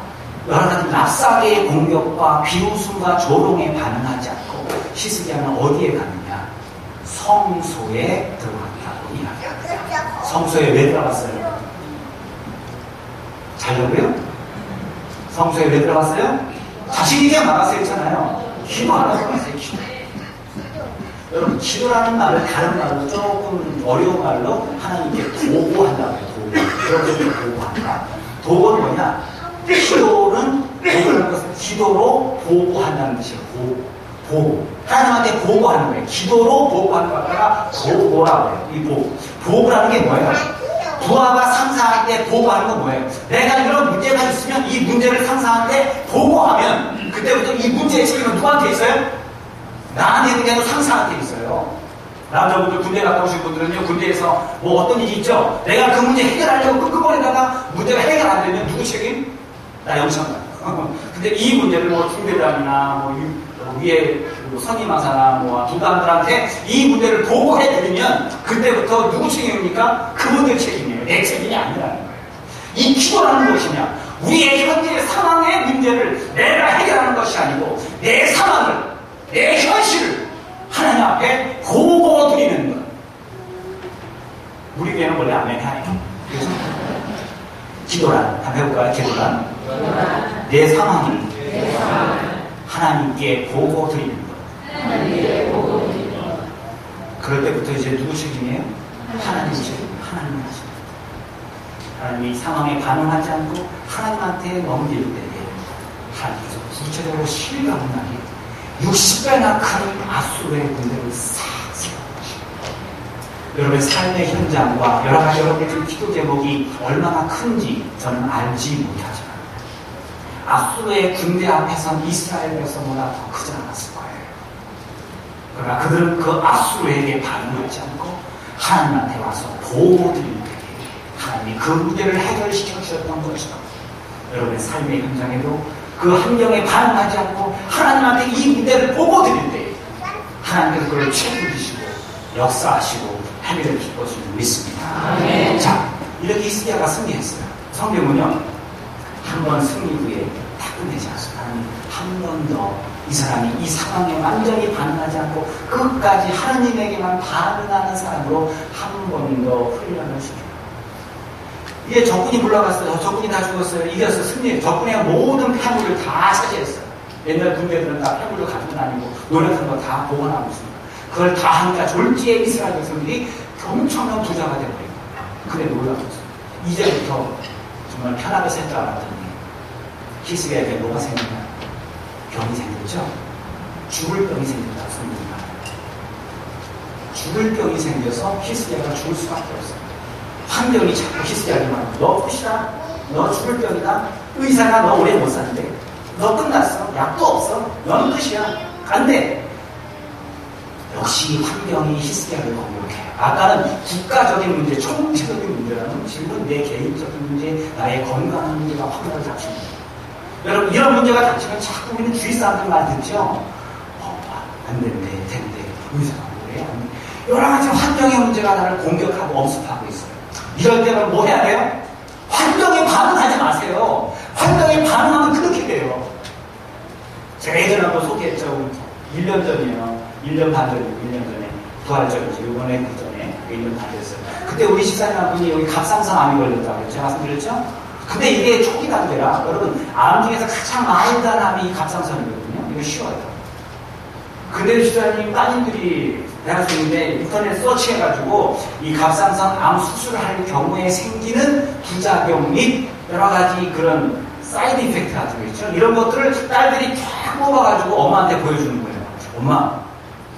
여러 가지 납사계의 공격과 비웃음과 조롱에 반응하지 않고 히스기야는 어디에 갔느냐? 성소에 들어갔다고 이야기합니다. 성소에 왜 들어갔어요? 자려고요? 성소에 왜 들어갔어요? 자신에게 말하세요 했잖아요. 기도하라고 말하세요. 기도. 여러분 기도라는 말을 다른 말로 조금 어려운 말로 하나님께 보고한다고 해요. 그렇게 보고한다. 도구는 뭐냐? 기도는 도구라는 것은 기도로 보고한다는 뜻이에요. 보고. 하나님한테 보고하는 거예요. 기도로 보고하는 거다가 보고라고 해요. 이 보고라는 게 뭐예요? 부하가 상상할 때 보고하는 건 뭐예요? 내가 이런 문제가 있으면 이 문제를 상상할 때 보고하면 그때부터 이 문제의 책임은 누구한테 있어요? 나한테 있는 게 아니고 상상한테 있어요. 남자분들 군대 갔다 오신 분들은요, 군대에서 뭐 어떤 일이 있죠? 내가 그 문제 해결하려고 끙끙거리다가 문제가 해결 안 되면 누구 책임? 나 영창관. 근데 이 문제를 뭐 중대장이나 뭐 위에 선임하사나 뭐 부관들한테 이 문제를 보고해드리면 그때부터 누구 책임입니까? 그분들 책임이에요. 내 책임이 아니라는 거예요. 이 기도라는 것이냐? 우리의 현재 상황의 문제를 내가 해결하는 것이 아니고 내 상황을, 내 현실을 하나님 앞에 보고드리는 것. 우리 교회는 원래 아멘이 아니에요. 기도란, 한번 해볼까요? 기도란 내 상황을 하나님께 보고드리는 것. 그럴 때부터 이제 누구 책임이에요? 하나님 책임. 하나님 하십니다. 하나님이 상황에 반응하지 않고 하나님한테 넘길 때에 하나님께서 구체적으로 실감나게 60배나 큰 아수르의 군대를 싹 세워놓으십니다. 여러분의 삶의 현장과 여러 가지 여러분의 기도 제목이 얼마나 큰지 저는 알지 못하지만 아수르의 군대 앞에선 이스라엘 백성보다 더 크지 않았을 거예요. 그러나 그들은 그 아수르에게 반응하지 않고 하나님한테 와서 보호드릴 때에 하나님이 그 문제를 해결시켜 주셨던 것처럼 여러분의 삶의 현장에도 그 환경에 반응하지 않고 하나님한테 이 문제를 보고 드릴 때 하나님께서 그걸 책임지시고 역사하시고 해결해 주실 것을 믿습니다. 자, 이렇게 히스기야가 승리했어요. 성경은요, 한 번 승리 후에 다 끝내지 않습니다. 한 번 더 이 사람이 이 상황에 완전히 반응하지 않고 끝까지 하나님에게만 반응하는 사람으로 한 번 더 훈련을 시켜요. 이게 적군이 물러갔어요. 적군이 다 죽었어요. 이겼어요. 승리해요. 적군의 모든 폐물을 다 차지했어요. 옛날 군대들은 다 폐물을 가지고 다니고 노력한 거 다 보관하고 있습니다. 그걸 다 하니까 졸지에 이스라엘 백성들이 엄청난 부자가 되어버린 거예요. 근데 놀라웠어요. 이제부터 정말 편하게 살 줄 알았더니 히스기야에게 뭐가 생겼냐? 병이 생겼죠? 죽을 병이 생겼다고 성경이 말해요. 죽을 병이 생겨서 히스기야가 죽을 수밖에 없어요. 환경이 자꾸 히스기야를 말하고 너 끝이다. 너 죽을 병이다. 의사가 너 오래 못 산대. 너 끝났어. 약도 없어. 너는 끝이야. 안 돼. 역시 환경이 히스기야를 공격해요. 아까는 국가적인 문제, 총체적인 문제라는 지금은 내 개인적인 문제, 나의 건강한 문제가 환경을 닥칩니다. 여러분 이런 문제가 닥치면 자꾸 우리는 주위 사람들 말 듣죠. 안 된대, 된대, 의사가 뭐래, 안 돼. 여러 가지 환경의 문제가 나를 공격하고 엄습하고 있어요. 이럴 때는 뭐 해야 돼요? 환경에 반응하지 마세요. 환경에 반응하면 그렇게 돼요. 제가 예전에 한번 소개했죠. 1년 전이에요. 1년 반 전이고, 1년 전에. 부활절이죠. 이번에 그 전에 1년 반 됐어요. 그때 우리 집사님 한 분이 여기 갑상선 암이 걸렸다고 제가 말씀드렸죠? 근데 이게 초기 단계라, 여러분, 암 중에서 가장 마일드한 암이 이 갑상선이거든요. 이거 쉬워요. 근데 집사님 따님들이 대학생인데 인터넷 서치해가지고 이 갑상선 암 수술을 할 경우에 생기는 부작용 및 여러 가지 그런 사이드 이펙트 같은 거 있죠. 이런 것들을 딸들이 쫙 뽑아가지고 엄마한테 보여주는 거예요. 엄마,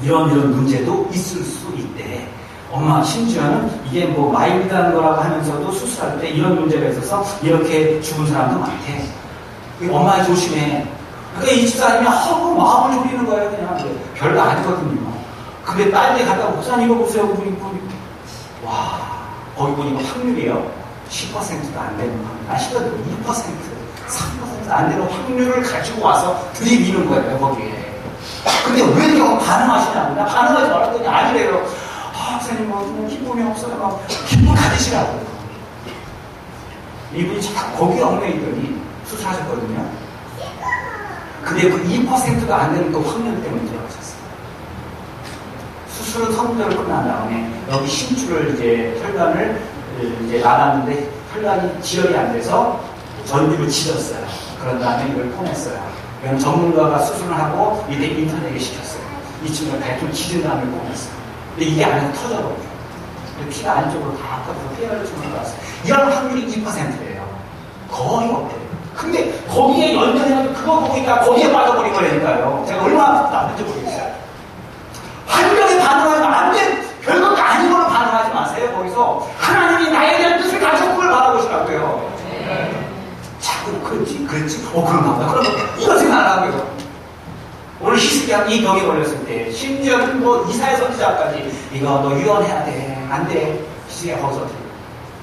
이런 문제도 있을 수 있대. 엄마, 심지어는 이게 뭐 마일드한 거라고 하면서도 수술할 때 이런 문제가 있어서 이렇게 죽은 사람도 많대. 엄마 조심해. 그러니까 이 집사님이 하고 마음을 졸이는 거예요. 그냥 별거 아니거든요. 근데 딸들이 갔다가 목사님 이거 보세요. 와, 거기 보니까 확률이요. 10%도 안 되는 확률. 2%, 3%도 안 되는 확률을 가지고 와서 들이미는 거예요. 거기에. 근데 왜 이렇게 반응하시냐고. 나 반응하지 말았더니 아니래요. 목사님 뭐 기쁨이 없어요. 막 기쁨 가지시라고. 이분이 자꾸 거기에 얽매이더니 수술하셨거든요. 근데 그 2%가 안 되는 그 확률 때문에 들어가셨어요. 수술은 성공적으로 끝난 다음에 여기 심줄을 이제 혈관을 이제 나갔는데 혈관이 지혈이 안 돼서 전기로 지졌어요. 그런 다음에 이걸 보냈어요. 그럼 전문가가 수술을 하고 이때 인터넷에 시켰어요. 이 친구가 발톱을 지진 다음에 보냈어요. 근데 이게 안에서 터져버려요. 피가 안쪽으로 다 터져서 폐혈을 들어갔어요. 이런 확률이 2%예요. 거의 없대요. 근데 거기에 연연해가지고 그거 보고 있다가 거기에 빠져버린 거라니까요. 제가 얼마나 나쁜지 모르겠어요. 환경에 반응하면 안 돼. 별것도 아닌 걸로 반응하지 마세요. 거기서 하나님이 나에 대한 뜻을 가지고 그걸 바라보시라고요. 자꾸 그런가 보다. 그러면 이거 생각 안 하고요. 오늘 히스기야 이 병에 걸렸을 때 심지어는 뭐 이사야 선지자까지 이거 너 유언해야 돼. 안 돼. 히스기야 거기서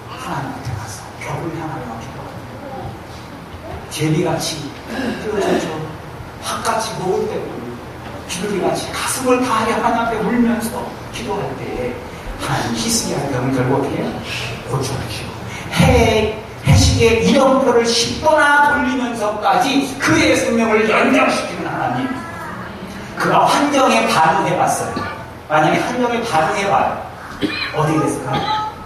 하나님한테 가서 벽을 향하여 기도하고 제비같이 뛰어져서 학같이 목을 떼고 비둘기같이 가슴을 다하여 하나님 앞에 울면서 기도할 때 하나님 히스기야의 병을 결국에 고쳐주시고 해시계의 이름표를 10번나 돌리면서까지 그의 생명을 연장시키는 하나님. 그가 환경에 반응해봤어요. 만약에 환경에 반응해봐요. 어디 됐을까요?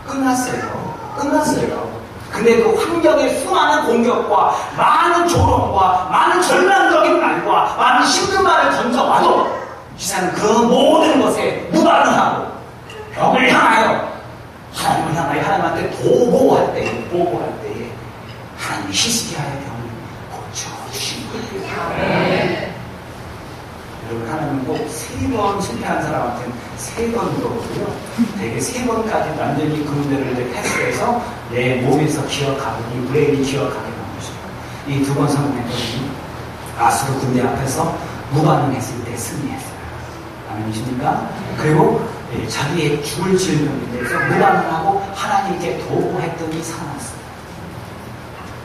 끝났어요. 근데 그 환경의 수많은 공격과 많은 조롱과 많은 절망적인 말과 많은 힘든 말을 던져와도 기사는 그 모든 것에 무반응하고 벽을 향하여 하나님을 향하여 하나님한테 보고할 때에 하나님이 히스기야의 병을 고쳐주신 거예요. 여러분, 하나님은 꼭 3번 실패한 사람한테는 3번 물어보고요. 되게 3번까지 완전히 그 문제를 이제 패스해서 내 몸에서 기억하고 이 브레인이 기억하게 만드십니다. 이 2번 성공했거든요. 아수르 군대 앞에서 무반응했을 때 승리했어요. 아멘이십니까? 그리고 자기의 죽을 질병에 대해서 무반응하고 하나님께 도구했더니 살아났어요.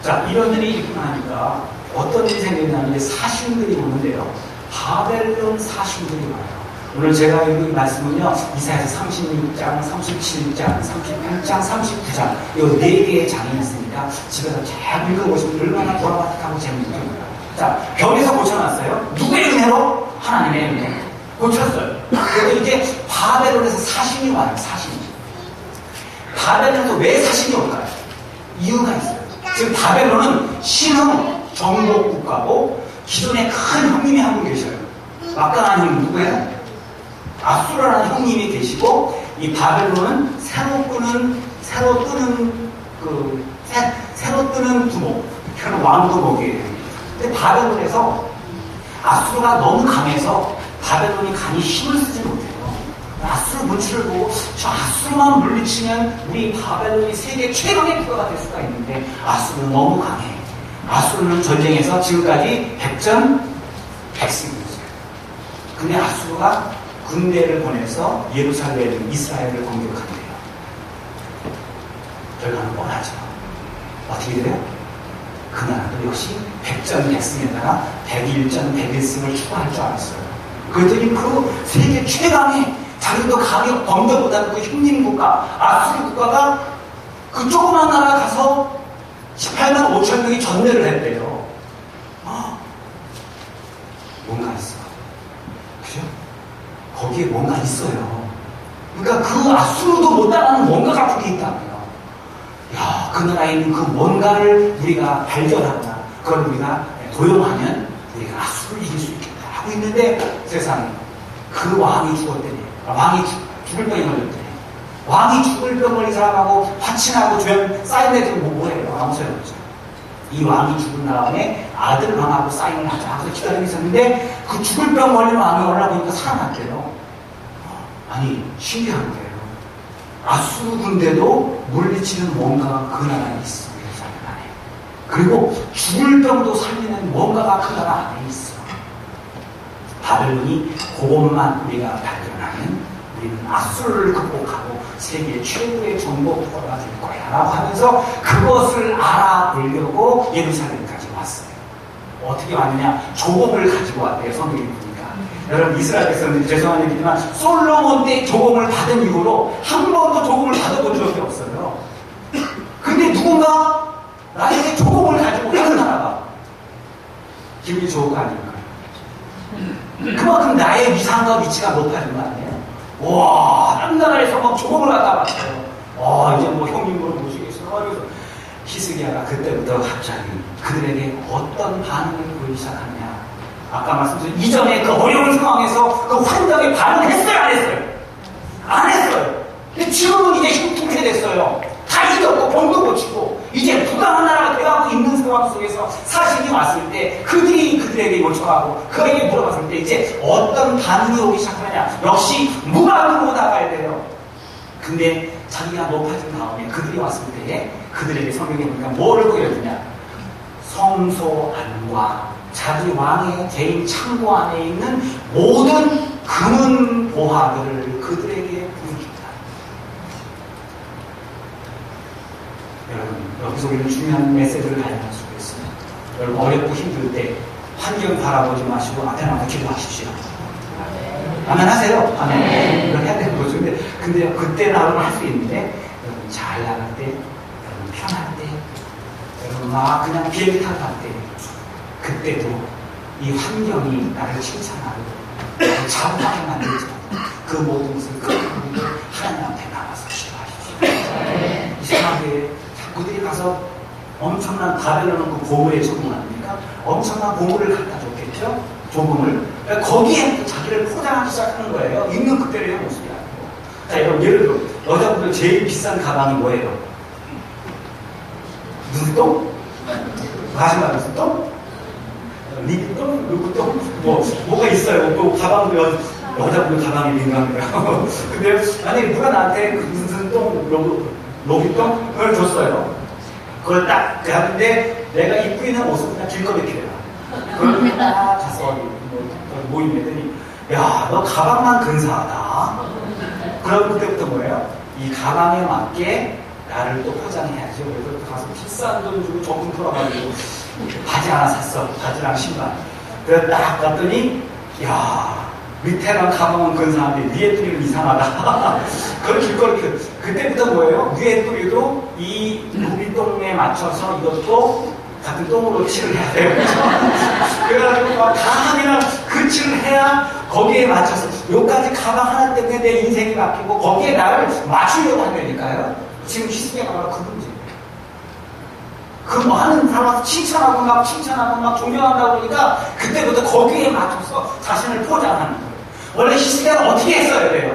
자, 이런 일이 있고 나니까 어떤 일이 생겼냐면 이제 사신들이 오는데요. 바벨론 사신들이 와요. 오늘 제가 읽은 말씀은요, 이사야서 36장, 37장, 38장, 39장, 이 4개의 장이 있으니까 집에서 잘 읽어보시면 얼마나 보라마틱하고 재밌는지 몰라요. 자, 병에서 고쳐놨어요. 누구의 은혜로? 하나님의 은혜로 고쳤어요. 그래서 이제 바벨론에서 사신이 와요. 사신이. 바벨론에서 왜 사신이 올까요? 이유가 있어요. 지금 바벨론은 신흥 정복 국가고 기존에 큰 형님이 한 분 계셔요. 막강한 형님 누구예요? 아수라라는 형님이 계시고 이 바벨론은 새로 뜨는 두목, 그런 왕두목이에요. 근데 바벨론에서 아수르가 너무 강해서 바벨론이 간이 힘을 쓰지 못해요. 아수르 문치를 보고 저 아수르만 물리치면 우리 바벨론이 세계 최강의 국가가 될 수가 있는데 아수르는 너무 강해. 아수르는 전쟁에서 지금까지 백전백승이었어요. 근데 아수르가 군대를 보내서 예루살렘, 이스라엘을 공격한대요. 결과는 뻔하죠. 어떻게 돼요? 그 나라도 역시 백전백승에다가 백일전백일승을 추구할 줄 알았어요. 그랬더니 그 세계 최강의 자기도 강력 범죄보다는 그 형님 국가, 아수르 국가가 그 조그만 나라 가서 18만 5천 명이 전멸을 했대요. 뭔가 있어. 그죠? 거기에 뭔가 있어요. 그러니까 그 아수르도 못 따라하는 뭔가가 거기 있다고요. 야, 그 나라에 있는 그 뭔가를 우리가 발견하거나 그걸 우리가 도용하면 우리가 아수르를 이길 수 있겠다 하고 있는데 세상에 그 왕이 죽었대요. 왕이 죽을 병이 걸렸대. 왕이 죽을 병 걸린 사람하고 화친하고 죄 사인해 주면 뭐해요? 아무 소용없죠. 이 왕이 죽은 다음에 아들 왕하고 사인을 하자 하고 기다리고 있었는데 그 죽을 병 걸린 왕이 올라보니까 살아났대요. 아니 신기한 거예요. 아수르 군대도 물리치는 뭔가가 그 나라에 있어. 예루살렘 안에. 그리고 죽을 병도 살리는 뭔가가 그 나라 안에 있어. 바벨론이 그것만 우리가 발견하면 우리는 아수르를 극복하고 세계 최고의 정복국가가 될 거야 라고 하면서 그것을 알아보려고 예루살렘까지 왔어요. 어떻게 왔느냐? 조공을 가지고 왔대요. 성경에 보니까. 여러분 이스라엘에서는 죄송한 얘기지만 솔로몬 때 조공을 받은 이후로 한 번도 조공을 받아본 적이 없어요. 근데 누군가 나에게 조공을 가지고 가는 나라가 기분이 좋은 거 아닙니까? 그만큼 나의 위상과 위치가 높아진 거 아니에요? 와, 다른 나라에서 막 조공을 갖다 봤어요. 이제 뭐 형님으로 모시겠어요. 그래서 히스기야가 그때부터 갑자기 그들에게 어떤 반응을 보이기 시작하느냐. 아까 말씀드린 이전에 그 어려운 상황에서 그 환경에 반응했어요? 안 했어요? 안 했어요. 근데 지금은 이제 힘통해 됐어요. 다 이겼고 병도 고치고 이제 부강한 나라가 되어가고 있는 상황 속에서 사신이 왔을 때 그들에게 요청하고 그에게 물어봤을 때 이제 어떤 반응이 오기 시작하느냐. 역시 무반응으로 나가야 돼요. 근데 자기가 높아진 다음에 그들이 왔을 때에 그들에게 성경에 보니까 뭐를 보여주냐. 성소 안과 자기 왕의 개인 창고 안에 있는 모든 금은 보화들을 그들에게 보여줍니다. 여러분 여기서 우리는 중요한 메시지를 발견할 수가 있어요. 여러분 어렵고 힘들 때 환경 바라보지 마시고 앞에 나가 기도하십시오. 아멘 하세요. 아멘. 이걸 해야 되는 거죠. 근데 그때 나오면 할 수 있는데 여러분 잘 나갈 때, 여러분 편할 때, 여러분 막 그냥 비행기 타고 갈 때 그때도 이 환경이 나를 칭찬하고 자부하게 만들지만 그 모든 것을 끄고 하나님 앞에 나와서 기도하십시오. 이상하게 자꾸들이 가서 엄청난 바벨론은 그 보물에 전문합니까? 엄청난 보물을 갖다 줬겠죠? 조금을. 거기에 자기를 포장하기 시작하는 거예요. 있는 그대로의 모습이 아니고. 자, 여러분 예를 들어 여자분들 제일 비싼 가방이 뭐예요? 눈동? 마지막 무슨 똥? 리비똥? 루브똥? 뭐가 있어요. 또 가방도 여자분들 가방이 민감해요. 근데 만약에 누가 나한테 무슨 똥, 로비똥? 그걸 줬어요. 그걸 딱 하는데 내가 입고 있는 옷은 그냥 길거리켜요. 그걸 딱 가서 모임 했더니 야, 너 가방만 근사하다. 그럼 그때부터 뭐예요? 이 가방에 맞게 나를 또 포장해야죠. 그래서 가서 비싼 돈 주고 조금 풀어가지고 바지 하나 샀어. 바지랑 신발. 그래서 딱 갔더니 야, 밑에랑 가방은 근사한데 위에 뿌리는 이상하다. 그걸 길거리 그때부터 뭐예요? 위에 뿌리도 이 루비똥에 맞춰서 이것도 같은 똥으로 칠을 해야 돼요. 그래가지고 다 그냥 그 칠을 해야 거기에 맞춰서 여기까지 가방 하나 때문에 내 인생이 바뀌고 거기에 나를 맞추려고 한다니까요. 지금 히스기야가 바로 그 문제예요. 그 많은 사람 칭찬하고 막 존경한다고 그러니까 그때부터 거기에 맞춰서 자신을 포장하는 거예요. 원래 히스기야는 어떻게 했어야 돼요?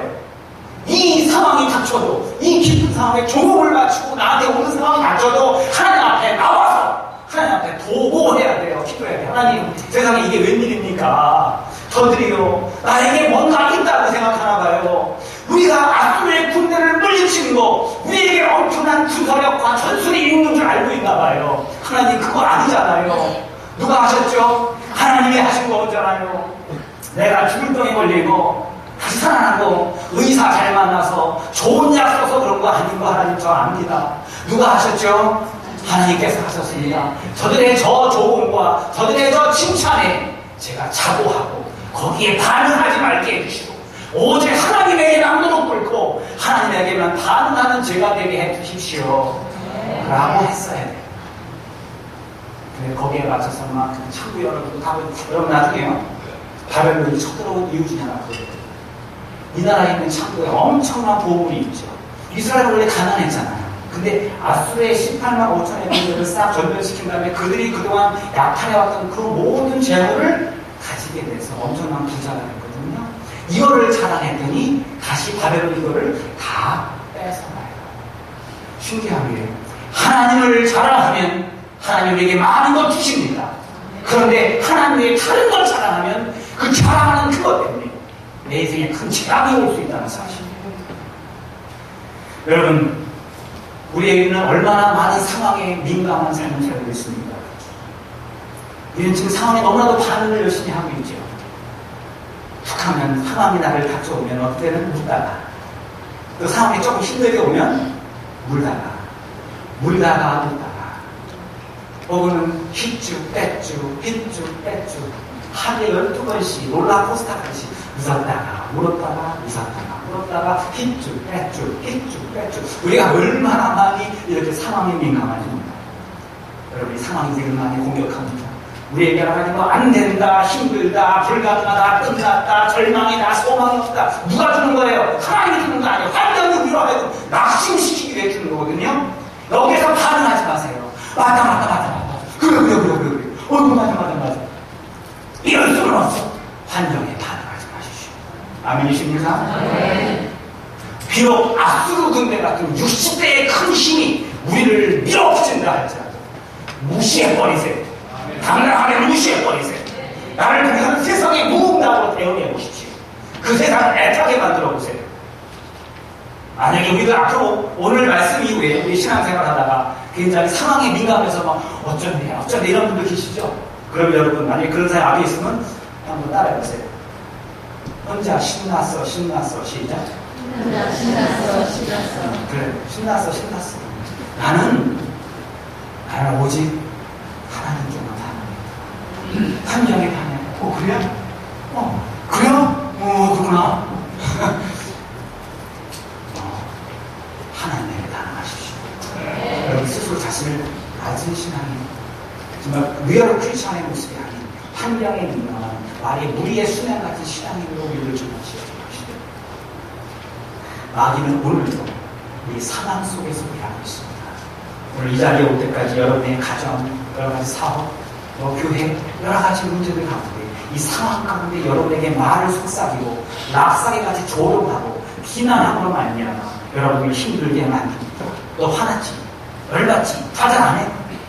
이 상황이 닥쳐도 이 깊은 상황에 조공을 맞추고 나한테 오는 상황이 닥쳐도 하나님 앞에 나와서 하나님 앞에 보고해야 돼요. 기도해야 돼요. 하나님 세상에 이게 웬일입니까? 됩니까? 저들이요, 나에게 뭔가 있다고 생각하나 봐요. 우리가 아수르의 군대를 물리치는 거, 우리에게 엄청난 군사력과 전술이 있는 줄 알고 있나 봐요. 하나님 그거 아니잖아요. 누가 하셨죠? 하나님이 하신 거잖아요. 내가 죽을 병에 걸리고 다시 살아나고 의사 잘 만나서 좋은 약 써서 그런 거 아닌 거 하나님 저 압니다. 누가 하셨죠? 하나님께서 하셨습니다. 저들의 저 조언과 저들의 저 칭찬에 제가 자고하고 거기에 반응하지 말게 해주시고 오직 하나님에게만 무릎 꿇고 하나님에게만 반응하는 제가 되게 해주십시오 라고 했어야 돼요. 근데 거기에 맞춰서 막 참고 여러분 나중에요 바벨론이 쳐들어온 이유 중에 하나 그거예요. 이 나라에 있는 창고에 엄청난 보물이 있죠. 이스라엘은 원래 가난했잖아요. 근데 아수르의 18만 5천의 군대를 싹 전멸시킨 다음에 그들이 그동안 약탈해왔던 그 모든 재물을 가지게 돼서 엄청난 부자가 됐거든요. 이거를 자랑했더니 다시 바벨론 이거를 다 뺏어가요. 신기한 게 하나님을 자랑하면 하나님 우리에게 많은 걸 주십니다. 그런데 하나님 외에 다른 걸 자랑하면 그 자랑하는 그것 때문에 내 인생에 큰 재앙이 올 수 있다는 사실입니다. 여러분, 우리에게는 얼마나 많은 상황에 민감한 삶을 살고 있습니다. 우리는 지금 상황에 너무나도 반응을 열심히 하고 있죠. 툭하면 상황이 나를 닥쳐오면 어떨 때는 웃다가 또 상황이 조금 힘들게 오면 물다가 혹은 힛쭉 뺐쭉 하루에 12번씩 롤러코스터같이 웃었다가 울었다가 힛쭉 뺐쭉 우리가 얼마나 많이 이렇게 상황에 민감한지 몰라요. 여러분 이 상황이 우리를 많이 공격합니다. 우리에게 하나님 안 된다, 힘들다, 불가능하다, 끝났다, 절망이다, 소망이 없다. 누가 주는 거예요? 하나님이 주는 거 아니에요. 환경을 위로하여도 낙심시키기 위해 주는 거거든요. 여기서 반응하지 마세요. 맞다. 그래. 맞아. 이럴 수는 없어. 환경에 반응하지 마십시오. 아멘이십니까? 네. 비록 아수르 군대 같은 60대의 큰 힘이 우리를 밀어붙인다 할지라도 무시해버리세요. 당당하게 무시해버리세요. 나를 그냥 세상의 무응답으로 대응해보십시오. 그 세상을 애타게 만들어보세요. 만약에 우리가 앞으로 오늘 말씀 이후에 우리 신앙생활 하다가 굉장히 상황에 민감해서 막 어쩐데 이런 분들 계시죠? 그럼 여러분 만약에 그런 사람 앞에 있으면 한번 따라해보세요. 혼자 신났어 시작. 신났어. 그래 신났어. 나는 오직 하나님께만 반응해. 환경에 반응해. 그래요? 그러구나. 하나님에게 반응하십시오. 여러분 스스로 자신을 낮은 신앙이 정말 리얼 크리스천의 모습이 아닌 환경에 민감한 말이 무리의 수면 같은 신앙으로 우리를 주목시켜 주십시오. 마귀는 오늘도 우리 사망 속에서 일하고 있습니다. 오늘 이 자리에 올 때까지 여러분의 가정, 여러 가지 사업, 교회, 여러 가지 문제들 가운데 이 상황 가운데 여러분에게 말을 속삭이고 납사기같이 조롱하고 비난함으로 말미암아 여러분을 힘들게 만듭니다. 너 화났지? 열받지? 화장 안 해?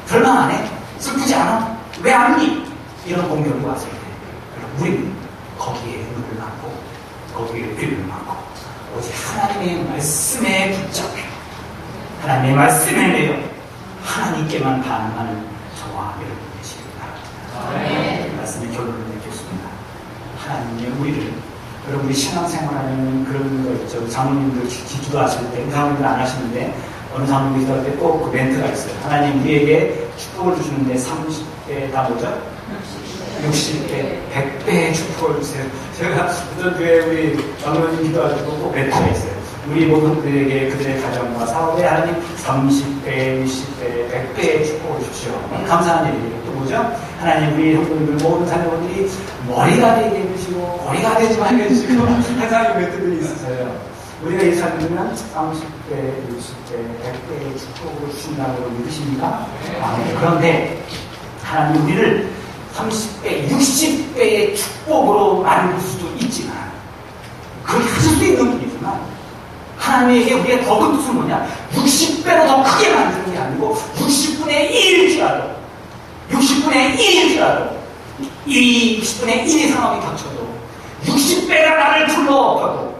절망 안 해? 슬프지 않아? 왜 안 니? 이런 공격이 왔을 때 우리는 거기에 눈을 막고 거기에 귀를 막고 오직 하나님의 말씀에 붙잡혀 하나님의 말씀에 매여 하나님께만 반응하는 저와 여러분 되시기 바랍니다. 말씀의 결론을 맺겠습니다. 하나님의 우리를 여러분 우리 신앙생활하는 그런 거 있죠. 장로님들 기도하실 때 장로님들 안 하시는데 어느 장로님 기도할 때 꼭 그 멘트가 있어요. 하나님 우리에게 축복을 주시는데 30배 다 뭐죠? 60배, 100배의 축복을 주세요. 제가 어떤 교회 우리 장로님 기도할 때 꼭 멘트가 있어요. 우리 모든 그들에게 그들의 가정과 사업에 하나님 30배, 60배, 100배의 축복을 주십시오. 감사한 일이에요. 또 뭐죠? 하나님 우리 형님들 모든 자녀분들이 머리가 되게 해주시고 머리가 되지 말게 해주시고 항상 멘트들이 있으세요. 우리가 이 삶이면 30배, 60배, 100배의 축복을 주신다고 믿으십니까? 그런데 하나님 우리를 30배, 60배의 축복으로 만들 수도 있지만 그렇게 하실 수 있는 분이지만 하나님에게 우리의 더 큰 뜻은 뭐냐? 60배로 더 크게 만드는 게 아니고 60분의 1일지라도 이 10분의 1의 상황이 닥쳐도 60배가 나를 둘러엎어도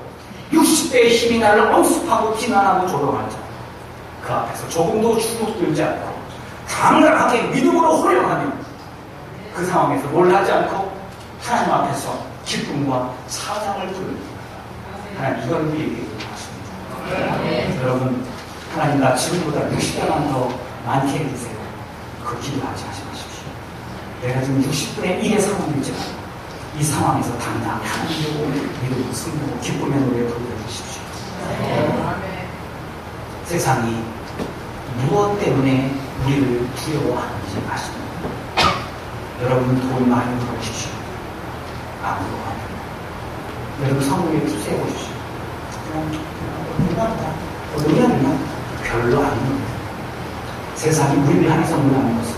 60배의 힘이 나를 엄습하고 비난하고 조롱할 자, 그 앞에서 조금도 주눅들지 않고 당당하게 믿음으로 호령하며 그 상황에서 놀라지 않고 하나님 앞에서 기쁨과 찬양을 부릅니다. 하나님 이걸 우리에게 하십니다. 여러분, 하나님 나 지금보다 60배만 더 많게 해주세요. 그 기도하지 마십시오. 내가 지금 60분의 1의 상황이지만 이 상황에서 당당히 하나님을 믿음으로 승부고 기쁨의 노래 부르주십시오. 세상이 무엇 때문에 우리를 두려워하는지 아십니까? 여러분 돈 많이 벌으십시오. 아무도 안 해요. 여러분 성공에 투자해 보십시오. 얼마나 별로 안 해요. 세상이 우리를 향해서 논하는 것은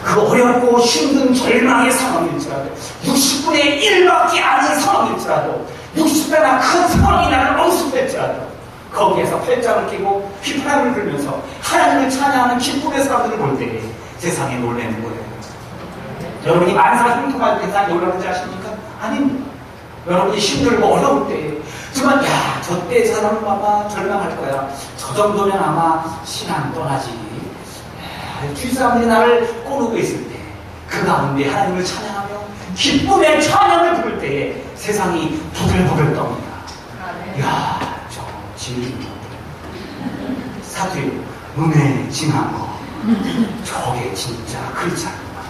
그 어렵고 힘든 절망의 상황일지라도 60분의 1밖에 아닌 상황일지라도 60배나 큰 상황이 나를 엄습할지라도 거기에서 팔짱을 끼고 휘파람을 불면서 하나님을 찬양하는 기쁨의 사람들을 볼 때에 세상에 놀라는 거예요. 여러분이 만사 힘통할 때 세상에 놀라는지 아십니까? 아닙니다. 여러분이 힘들고 어려울 때에 정말 저때 저 사람은 아마 절망할 거야. 저 정도면 아마 신앙 떠나지. 주위 사람들이 나를 꼬르고 있을 때 그 가운데 하나님을 찬양하며 기쁨의 찬양을 부를 때에 세상이 부들부들 떱니다. 이야, 저 진리 사투리 음에 징한 거 저게 진짜 그렇지 않구나.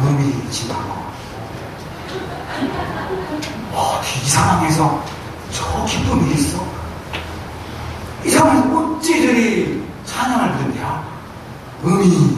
음이 징한 거 이 상황에서 저 기쁨이 있어? 이 상황에서 어찌 저리 찬양을 부른대요? 음이